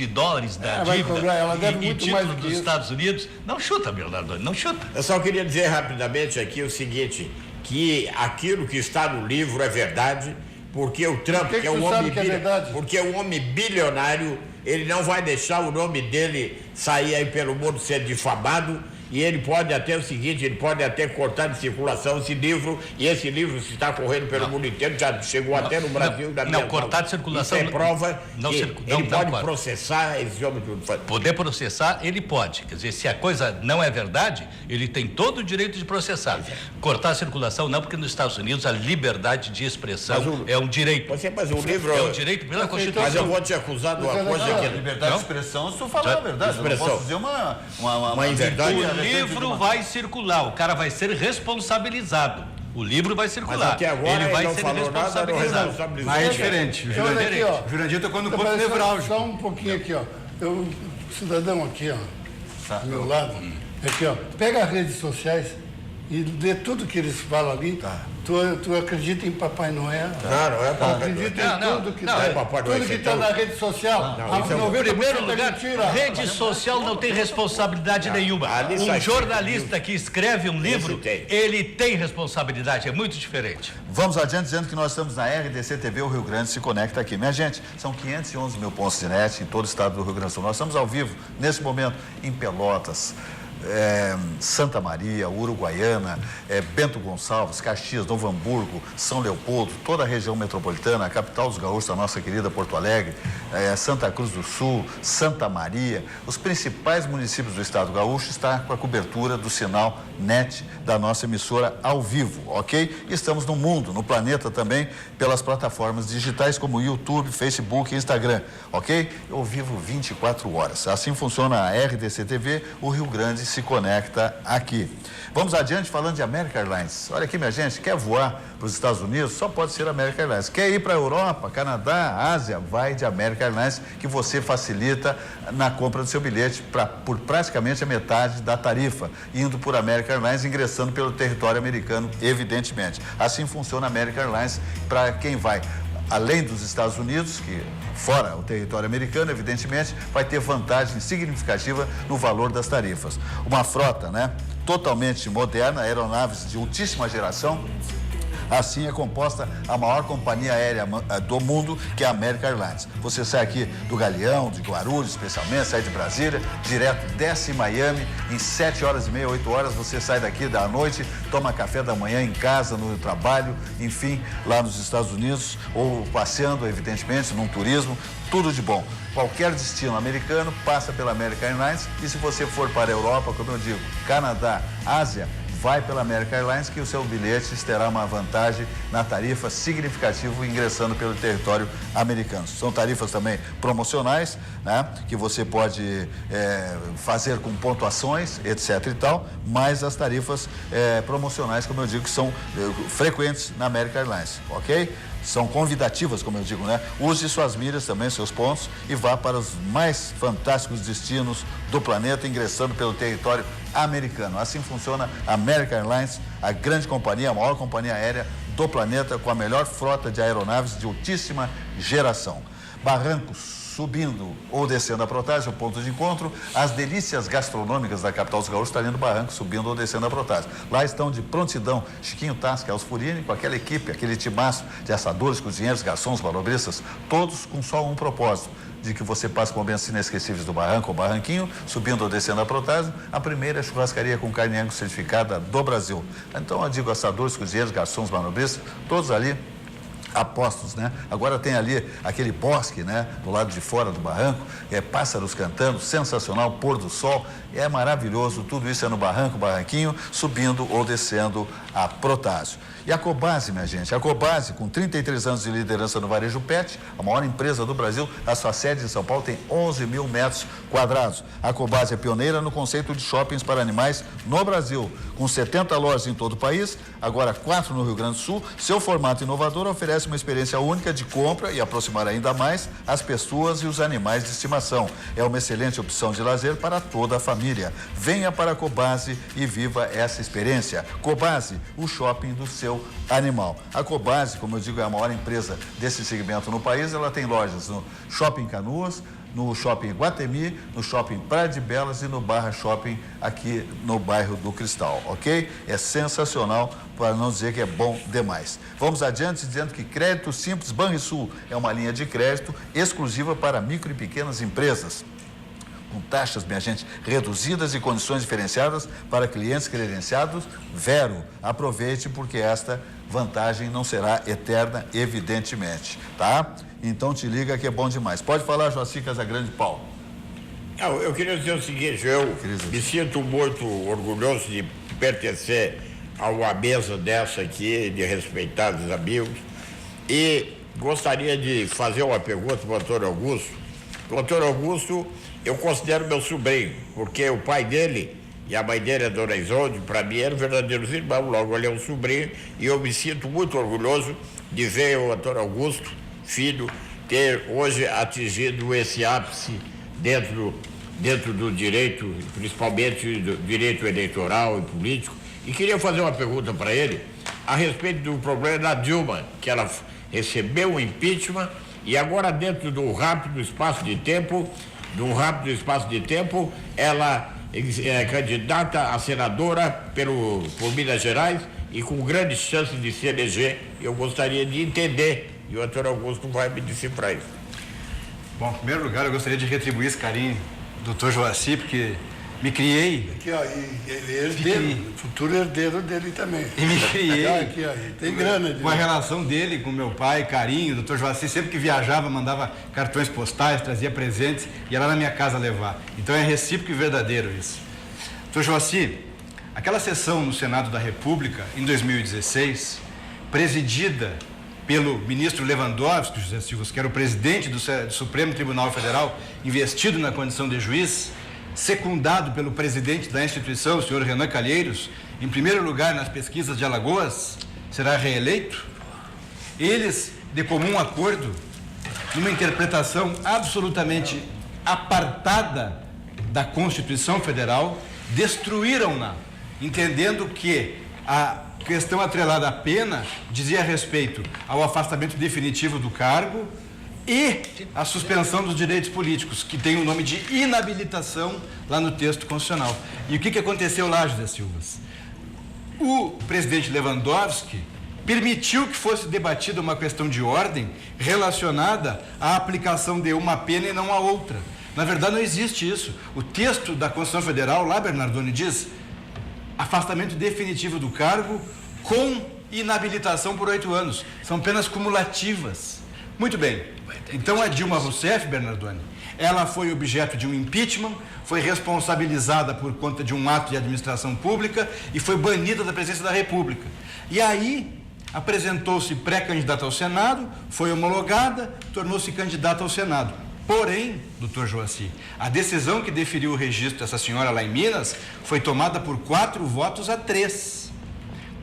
da dívida ela deve muito título mais do que dos isso. Estados Unidos, não chuta, Bernardo, não chuta. Eu só queria dizer rapidamente aqui o seguinte, que aquilo que está no livro é verdade, Porque o Trump, que que é um tu homem sabe que é verdade? porque é um homem bilionário, ele não vai deixar o nome dele sair aí pelo mundo ser difamado. E ele pode até o seguinte, ele pode até cortar de circulação esse livro, e esse livro se está correndo pelo mundo inteiro, já chegou até no Brasil. Não, cortar de circulação... Isso é prova que ele pode pode processar esse homem tudo. Poder processar, ele pode. Quer dizer, se a coisa não é verdade, ele tem todo o direito de processar. Cortar a circulação não, porque nos Estados Unidos a liberdade de expressão é um direito. Mas o livro... É um direito pela Constituição. Mas eu vou te acusar de uma coisa que... Liberdade de expressão, se tu falar a verdade, eu não posso dizer uma inverdade. O livro vai circular, o cara vai ser responsabilizado. O livro vai circular. Mas até agora ele vai não ser falou responsabilizado. nada, Mas é diferente. Então, olha aqui, ó. O Jurandir tocou no Então, ponto parece nevrálgico. Só um pouquinho aqui, ó. O cidadão aqui, ó, do meu lado, aqui, ó. Pega as redes sociais e lê tudo que eles falam ali. Tu acredita em Papai Noel? Não é Papai Acredita em tudo que não, é Papai Noel, tudo que então- está na rede social. isso é um- Em primeiro lugar, mentira. rede social não tem responsabilidade nenhuma. ali sai Um jornalista que escreve um livro, tem. ele tem responsabilidade, é muito diferente. Vamos adiante dizendo que nós estamos na RDC TV, o Rio Grande se conecta aqui. Minha gente, são 511 mil pontos de net em todo o estado do Rio Grande do Sul. Nós estamos ao vivo, nesse momento, em Pelotas, Santa Maria, Uruguaiana, Bento Gonçalves, Caxias, Novo Hamburgo, São Leopoldo, toda a região metropolitana, a capital dos gaúchos, a nossa querida Porto Alegre, Santa Cruz do Sul, Santa Maria, os principais municípios do estado gaúcho está com a cobertura do sinal NET da nossa emissora ao vivo, ok? E estamos no mundo, no planeta também, pelas plataformas digitais como YouTube, Facebook e Instagram, ok? Ao vivo 24 horas. Assim funciona a RDC TV, o Rio Grande se conecta aqui. Vamos adiante falando de American Airlines. Olha aqui, minha gente, quer voar para os Estados Unidos? Só pode ser American Airlines. Quer ir para a Europa, Canadá, Ásia? Vai de American Airlines, que você facilita na compra do seu bilhete por praticamente a metade da tarifa, indo por American Airlines, ingressando pelo território americano, evidentemente. Assim funciona a American Airlines para quem vai além dos Estados Unidos, que fora o território americano, evidentemente, vai ter vantagem significativa no valor das tarifas. Uma frota, totalmente moderna, aeronaves de ultíssima geração. Assim é composta a maior companhia aérea do mundo, que é a American Airlines. Você sai aqui do Galeão, de Guarulhos, especialmente, sai de Brasília, direto, desce em Miami, em 7 horas e meia, 8 horas, você sai daqui da noite, toma café da manhã em casa, no trabalho, enfim, lá nos Estados Unidos, ou passeando, evidentemente, num turismo, tudo de bom. Qualquer destino americano passa pela American Airlines, e se você for para a Europa, como eu digo, Canadá, Ásia, vai pela American Airlines, que o seu bilhete terá uma vantagem na tarifa significativa ingressando pelo território americano. São tarifas também promocionais, que você pode fazer com pontuações, etc e tal, mas as tarifas promocionais, como eu digo, que são frequentes na American Airlines, ok? São convidativas, como eu digo, Use suas milhas também, seus pontos, e vá para os mais fantásticos destinos do planeta, ingressando pelo território americano. Assim funciona a American Airlines, a grande companhia, a maior companhia aérea do planeta, com a melhor frota de aeronaves de altíssima geração. Barrancos, subindo ou descendo a Protásio, o ponto de encontro, as delícias gastronômicas da capital dos gaúchos, está ali no Barranco, subindo ou descendo a Protásio. Lá estão de prontidão Chiquinho Tasca, Alsfurini, com aquela equipe, aquele timaço de assadores, cozinheiros, garçons, manobristas, todos com só um propósito, de que você passe momentos inesquecíveis do Barranco ou Barranquinho, subindo ou descendo a Protásio, a primeira churrascaria com carne Angus certificada do Brasil. Então, eu digo assadores, cozinheiros, garçons, manobristas, todos ali apostos, Agora tem ali aquele bosque, do lado de fora do barranco, pássaros cantando, sensacional, pôr do sol, é maravilhoso, tudo isso é no Barranco, Barranquinho, subindo ou descendo a Protásio. E a Cobasi, minha gente, a Cobasi, com 33 anos de liderança no varejo pet, a maior empresa do Brasil, a sua sede em São Paulo tem 11 mil metros quadrados. A Cobasi é pioneira no conceito de shoppings para animais no Brasil, com 70 lojas em todo o país, agora 4 no Rio Grande do Sul. Seu formato inovador oferece uma experiência única de compra e aproximar ainda mais as pessoas e os animais de estimação. É uma excelente opção de lazer para toda a família. Venha para a Cobasi e viva essa experiência. Cobasi, o shopping do seu animal. A Cobasi, como eu digo, é a maior empresa desse segmento no país. Ela tem lojas no Shopping Canoas, no Shopping Iguatemi, no Shopping Praia de Belas e no Barra Shopping aqui no bairro do Cristal, ok? É sensacional, para não dizer que é bom demais. Vamos adiante dizendo que Crédito Simples Banrisul é uma linha de crédito exclusiva para micro e pequenas empresas, com taxas, minha gente, reduzidas e condições diferenciadas para clientes credenciados Vero. Aproveite, porque esta vantagem não será eterna, evidentemente, tá? Então te liga que é bom demais. Pode falar, Joaci Casagrande Paulo. Eu queria dizer o seguinte, eu me sinto muito orgulhoso de pertencer a uma mesa dessa aqui, de respeitados amigos, e gostaria de fazer uma pergunta para o doutor Augusto. O doutor Augusto, eu considero meu sobrinho, porque o pai dele e a mãe dele, a dona Isolde, para mim eram verdadeiros irmãos, logo ele é um sobrinho, e eu me sinto muito orgulhoso de ver o doutor Augusto, filho, ter hoje atingido esse ápice dentro do direito, principalmente do direito eleitoral e político. E queria fazer uma pergunta para ele a respeito do problema da Dilma, que ela recebeu o impeachment e agora dentro de um rápido espaço de tempo, ela é candidata a senadora por Minas Gerais e com grandes chances de se eleger. Eu gostaria de entender, e o doutor Augusto vai me decifrar isso. Bom, em primeiro lugar, eu gostaria de retribuir esse carinho do doutor Joaci, porque me criei. Aqui, ó, ele é herdeiro, futuro herdeiro dele também. E me criei. Aqui, ó, tem grana. Com a relação dele com meu pai, carinho, o doutor Joaci, sempre que viajava, mandava cartões postais, trazia presentes, ia lá na minha casa levar. Então é recíproco e verdadeiro isso. Doutor Joaci, aquela sessão no Senado da República, em 2016, presidida pelo ministro Lewandowski, José Silva, que era o presidente do Supremo Tribunal Federal, investido na condição de juiz, secundado pelo presidente da instituição, o senhor Renan Calheiros, em primeiro lugar nas pesquisas de Alagoas, será reeleito. Eles, de comum acordo, numa interpretação absolutamente apartada da Constituição Federal, destruíram-na, entendendo que a questão atrelada à pena dizia respeito ao afastamento definitivo do cargo e a suspensão dos direitos políticos, que tem o nome de inabilitação lá no texto constitucional. E o que aconteceu lá, José Silvas? O presidente Lewandowski permitiu que fosse debatida uma questão de ordem relacionada à aplicação de uma pena e não a outra. Na verdade, não existe isso. O texto da Constituição Federal, lá, Bernardoni, diz afastamento definitivo do cargo com inabilitação por 8 anos. São penas cumulativas. Muito bem. Então, a Dilma Rousseff, Bernardoni, ela foi objeto de um impeachment, foi responsabilizada por conta de um ato de administração pública e foi banida da presidência da República. E aí, apresentou-se pré-candidata ao Senado, foi homologada, tornou-se candidata ao Senado. Porém, doutor Joaci, a decisão que deferiu o registro dessa senhora lá em Minas foi tomada por 4 votos a 3.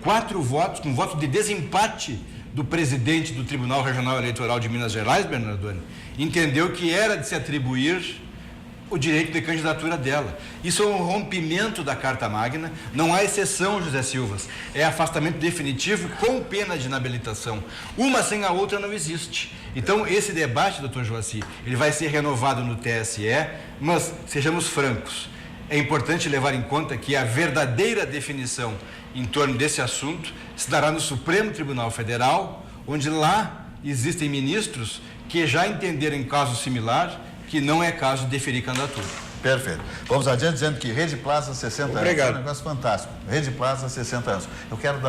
4 votos, com voto de desempate do presidente do Tribunal Regional Eleitoral de Minas Gerais, Bernardoni, entendeu que era de se atribuir o direito de candidatura dela. Isso é um rompimento da Carta Magna, não há exceção, José Silvas, é afastamento definitivo com pena de inabilitação. Uma sem a outra não existe. Então, esse debate, doutor Joaci, ele vai ser renovado no TSE, mas sejamos francos, é importante levar em conta que a verdadeira definição em torno desse assunto se dará no Supremo Tribunal Federal, onde lá existem ministros que já entenderam em caso similar que não é caso de deferir candidatura. Perfeito. Vamos adiante dizendo que Rede Plaza 60 Obrigado. anos. É um negócio fantástico. Rede Plaza 60 anos. Eu quero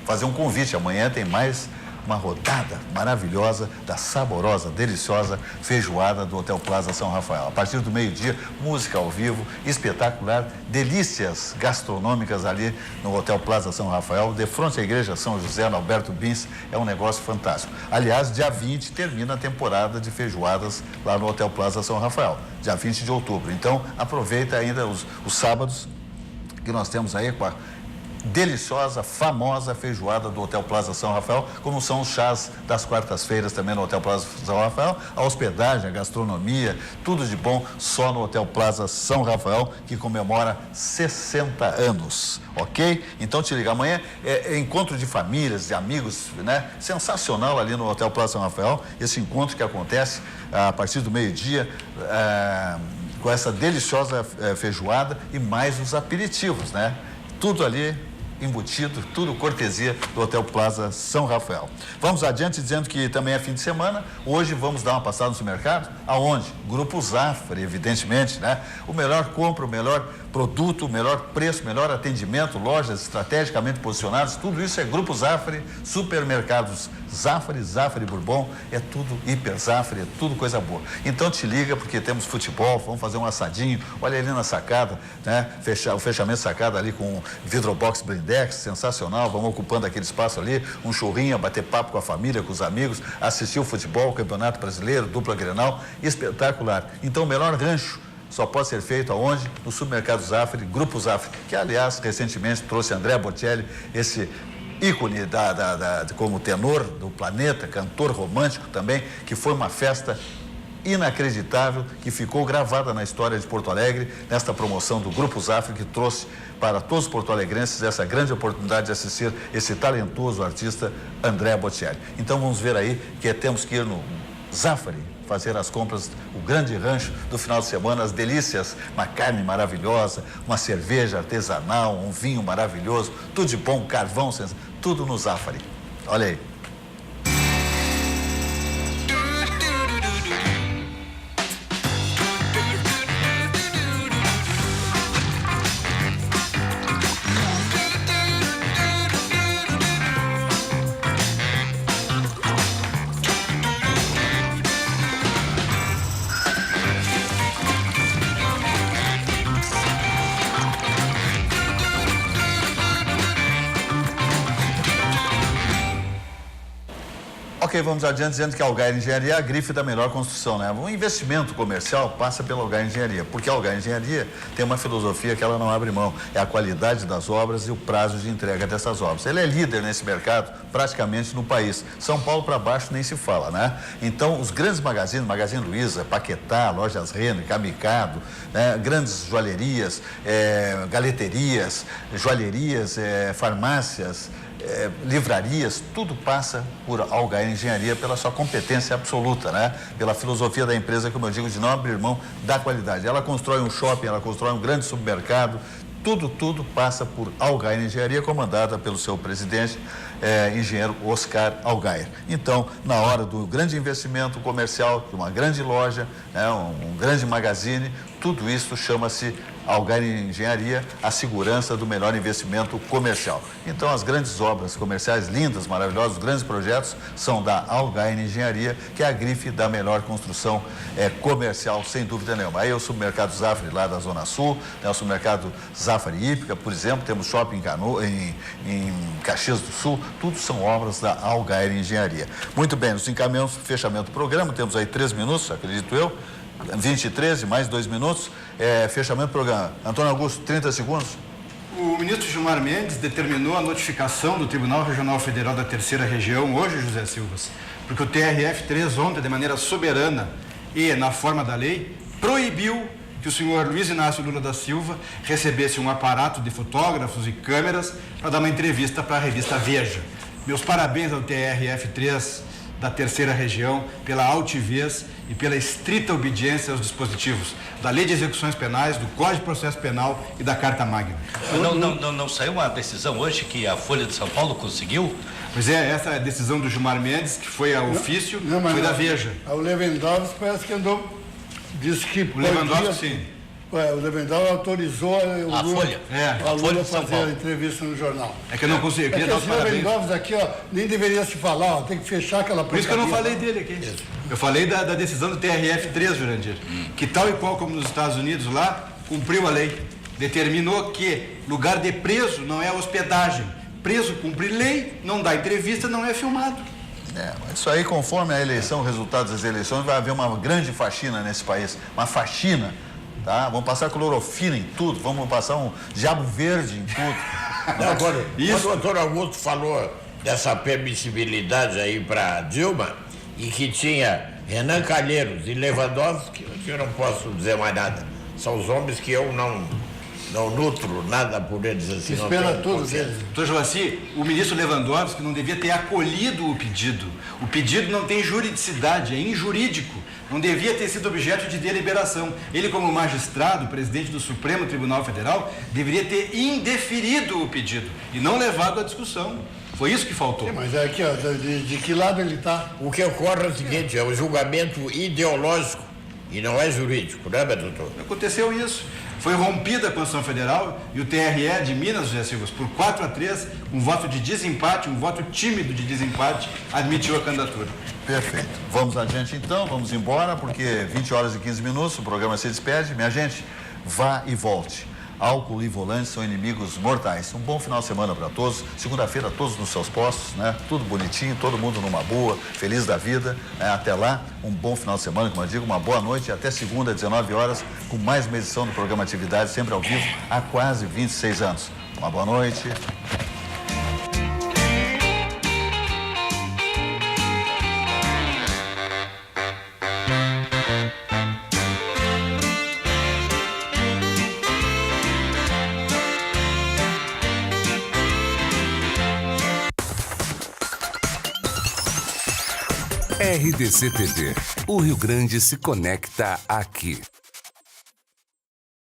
fazer um convite. Amanhã tem mais uma rodada maravilhosa da saborosa, deliciosa feijoada do Hotel Plaza São Rafael. A partir do meio-dia, música ao vivo, espetacular, delícias gastronômicas ali no Hotel Plaza São Rafael, de frente à Igreja São José, no Alberto Bins. É um negócio fantástico. Aliás, dia 20 termina a temporada de feijoadas lá no Hotel Plaza São Rafael, dia 20 de outubro. Então, aproveita ainda os sábados que nós temos aí com a deliciosa, famosa feijoada do Hotel Plaza São Rafael, como são os chás das quartas-feiras também no Hotel Plaza São Rafael, a hospedagem, a gastronomia, tudo de bom só no Hotel Plaza São Rafael, que comemora 60 anos, ok? Então te liga, amanhã é encontro de famílias, de amigos, né? Sensacional ali no Hotel Plaza São Rafael, esse encontro que acontece a partir do meio-dia, com essa deliciosa feijoada e mais os aperitivos, né? Tudo ali embutido, tudo cortesia do Hotel Plaza São Rafael. Vamos adiante dizendo que também é fim de semana. Hoje vamos dar uma passada no supermercado. Aonde? Grupo Zafari, evidentemente, né? O melhor compra, o melhor produto, o melhor preço, o melhor atendimento, lojas estrategicamente posicionadas, tudo isso é Grupo Zafari, supermercados Zafari, Zafari Bourbon, é tudo hiper Zafari, é tudo coisa boa. Então te liga porque temos futebol, vamos fazer um assadinho, olha ali na sacada, né? O fechamento sacada ali com vidrobox blindex, sensacional, vamos ocupando aquele espaço ali, um churrinho, bater papo com a família, com os amigos, assistir o futebol, o Campeonato Brasileiro, dupla Grenal, espetacular. Então o melhor rancho só pode ser feito aonde? No supermercado Zafari, Grupo Zafari, que aliás recentemente trouxe André Bocelli, esse ícone como tenor do planeta, cantor romântico também, que foi uma festa inacreditável, que ficou gravada na história de Porto Alegre, nesta promoção do Grupo Zafari, que trouxe para todos os porto-alegrenses essa grande oportunidade de assistir esse talentoso artista André Bocelli. Então vamos ver aí que temos que ir no Zafari, fazer as compras, o grande rancho do final de semana, as delícias, uma carne maravilhosa, uma cerveja artesanal, um vinho maravilhoso, tudo de bom, carvão, tudo no Zafari. Olha aí. Ok, vamos adiante dizendo que a Algar Engenharia é a grife da melhor construção, né? Um investimento comercial passa pela Algar Engenharia, porque a Algar Engenharia tem uma filosofia que ela não abre mão, é a qualidade das obras e o prazo de entrega dessas obras. Ele é líder nesse mercado praticamente no país. São Paulo para baixo nem se fala, né? Então, os grandes magazines, Magazine Luiza, Paquetá, Lojas Renner, Camicado, né? Grandes joalherias, galeterias, joalherias, farmácias, livrarias, tudo passa por Algar Engenharia pela sua competência absoluta, né? Pela filosofia da empresa, como eu digo, de não abrir mão da qualidade. Ela constrói um shopping, ela constrói um grande supermercado, tudo passa por Algar Engenharia, comandada pelo seu presidente, engenheiro Oscar Algair. Então, na hora do grande investimento comercial, de uma grande loja, né? um grande magazine, tudo isso chama-se Algar Engenharia, a segurança do melhor investimento comercial. Então, as grandes obras comerciais, lindas, maravilhosas, os grandes projetos são da Algar Engenharia, que é a grife da melhor construção comercial, sem dúvida nenhuma. Aí o supermercado Zafari, lá da Zona Sul, né, o supermercado Zafari Hípica, por exemplo, temos shopping em Caxias do Sul, tudo são obras da Algar Engenharia. Muito bem, nos encaminhamos para o fechamento do programa, temos aí 3 minutos, acredito eu, 20h13, mais 2 minutos, fechamento do programa. Antônio Augusto, 30 segundos. O ministro Gilmar Mendes determinou a notificação do Tribunal Regional Federal da Terceira Região hoje, José Silvas, porque o TRF3 ontem, de maneira soberana e na forma da lei, proibiu que o senhor Luiz Inácio Lula da Silva recebesse um aparato de fotógrafos e câmeras para dar uma entrevista para a revista Veja. Meus parabéns ao TRF3 da Terceira Região pela altivez e pela estrita obediência aos dispositivos da Lei de Execuções Penais, do Código de Processo Penal e da Carta Magna. Não saiu uma decisão hoje que a Folha de São Paulo conseguiu? Pois essa é a decisão do Gilmar Mendes, que foi a ofício, foi da Veja. O Lewandowski parece que andou, disse que o Lewandowski, sim. O Lewandowski autorizou a Folha. A Lula fazer a entrevista no jornal. É que eu não consegui, eu queria dar os parabéns. O Lewandowski aqui, nem deveria se falar, tem que fechar aquela Por isso que eu não falei dele aqui. Eu falei da decisão do TRF3, Jurandir, que tal e qual como nos Estados Unidos lá, cumpriu a lei. Determinou que lugar de preso não é hospedagem. Preso cumpre lei, não dá entrevista, não é filmado. Isso aí, conforme a eleição, o resultado das eleições, vai haver uma grande faxina nesse país. Uma faxina, tá? Vamos passar clorofina em tudo, vamos passar um diabo verde em tudo. Não, quando o doutor Augusto falou dessa permissibilidade aí para Dilma e que tinha Renan Calheiros e Lewandowski, eu não posso dizer mais nada. São os homens que eu não nutro nada por eles assim. Espera tudo deles. Doutor Joaci, o ministro Lewandowski não devia ter acolhido o pedido. O pedido não tem juridicidade, é injurídico. Não devia ter sido objeto de deliberação. Ele, como magistrado, presidente do Supremo Tribunal Federal, deveria ter indeferido o pedido e não levado à discussão. Foi isso que faltou. Mas é aqui, ó, de que lado ele está? O que ocorre é o seguinte, é um julgamento ideológico e não é jurídico, né, doutor? Aconteceu isso. Foi rompida a Constituição Federal e o TRE de Minas, José Silva, por 4-3, um voto de desempate, um voto tímido de desempate, admitiu a candidatura. Perfeito. Vamos adiante então, vamos embora, porque 20 horas e 15 minutos, o programa se despede. Minha gente, vá e volte. Álcool e volante são inimigos mortais. Um bom final de semana para todos. Segunda-feira, todos nos seus postos, né? Tudo bonitinho, todo mundo numa boa, feliz da vida. Até lá, um bom final de semana, como eu digo, uma boa noite. Até segunda, 19 horas, com mais uma edição do programa Atividade, sempre ao vivo, há quase 26 anos. Uma boa noite. RDC TV. O Rio Grande se conecta aqui.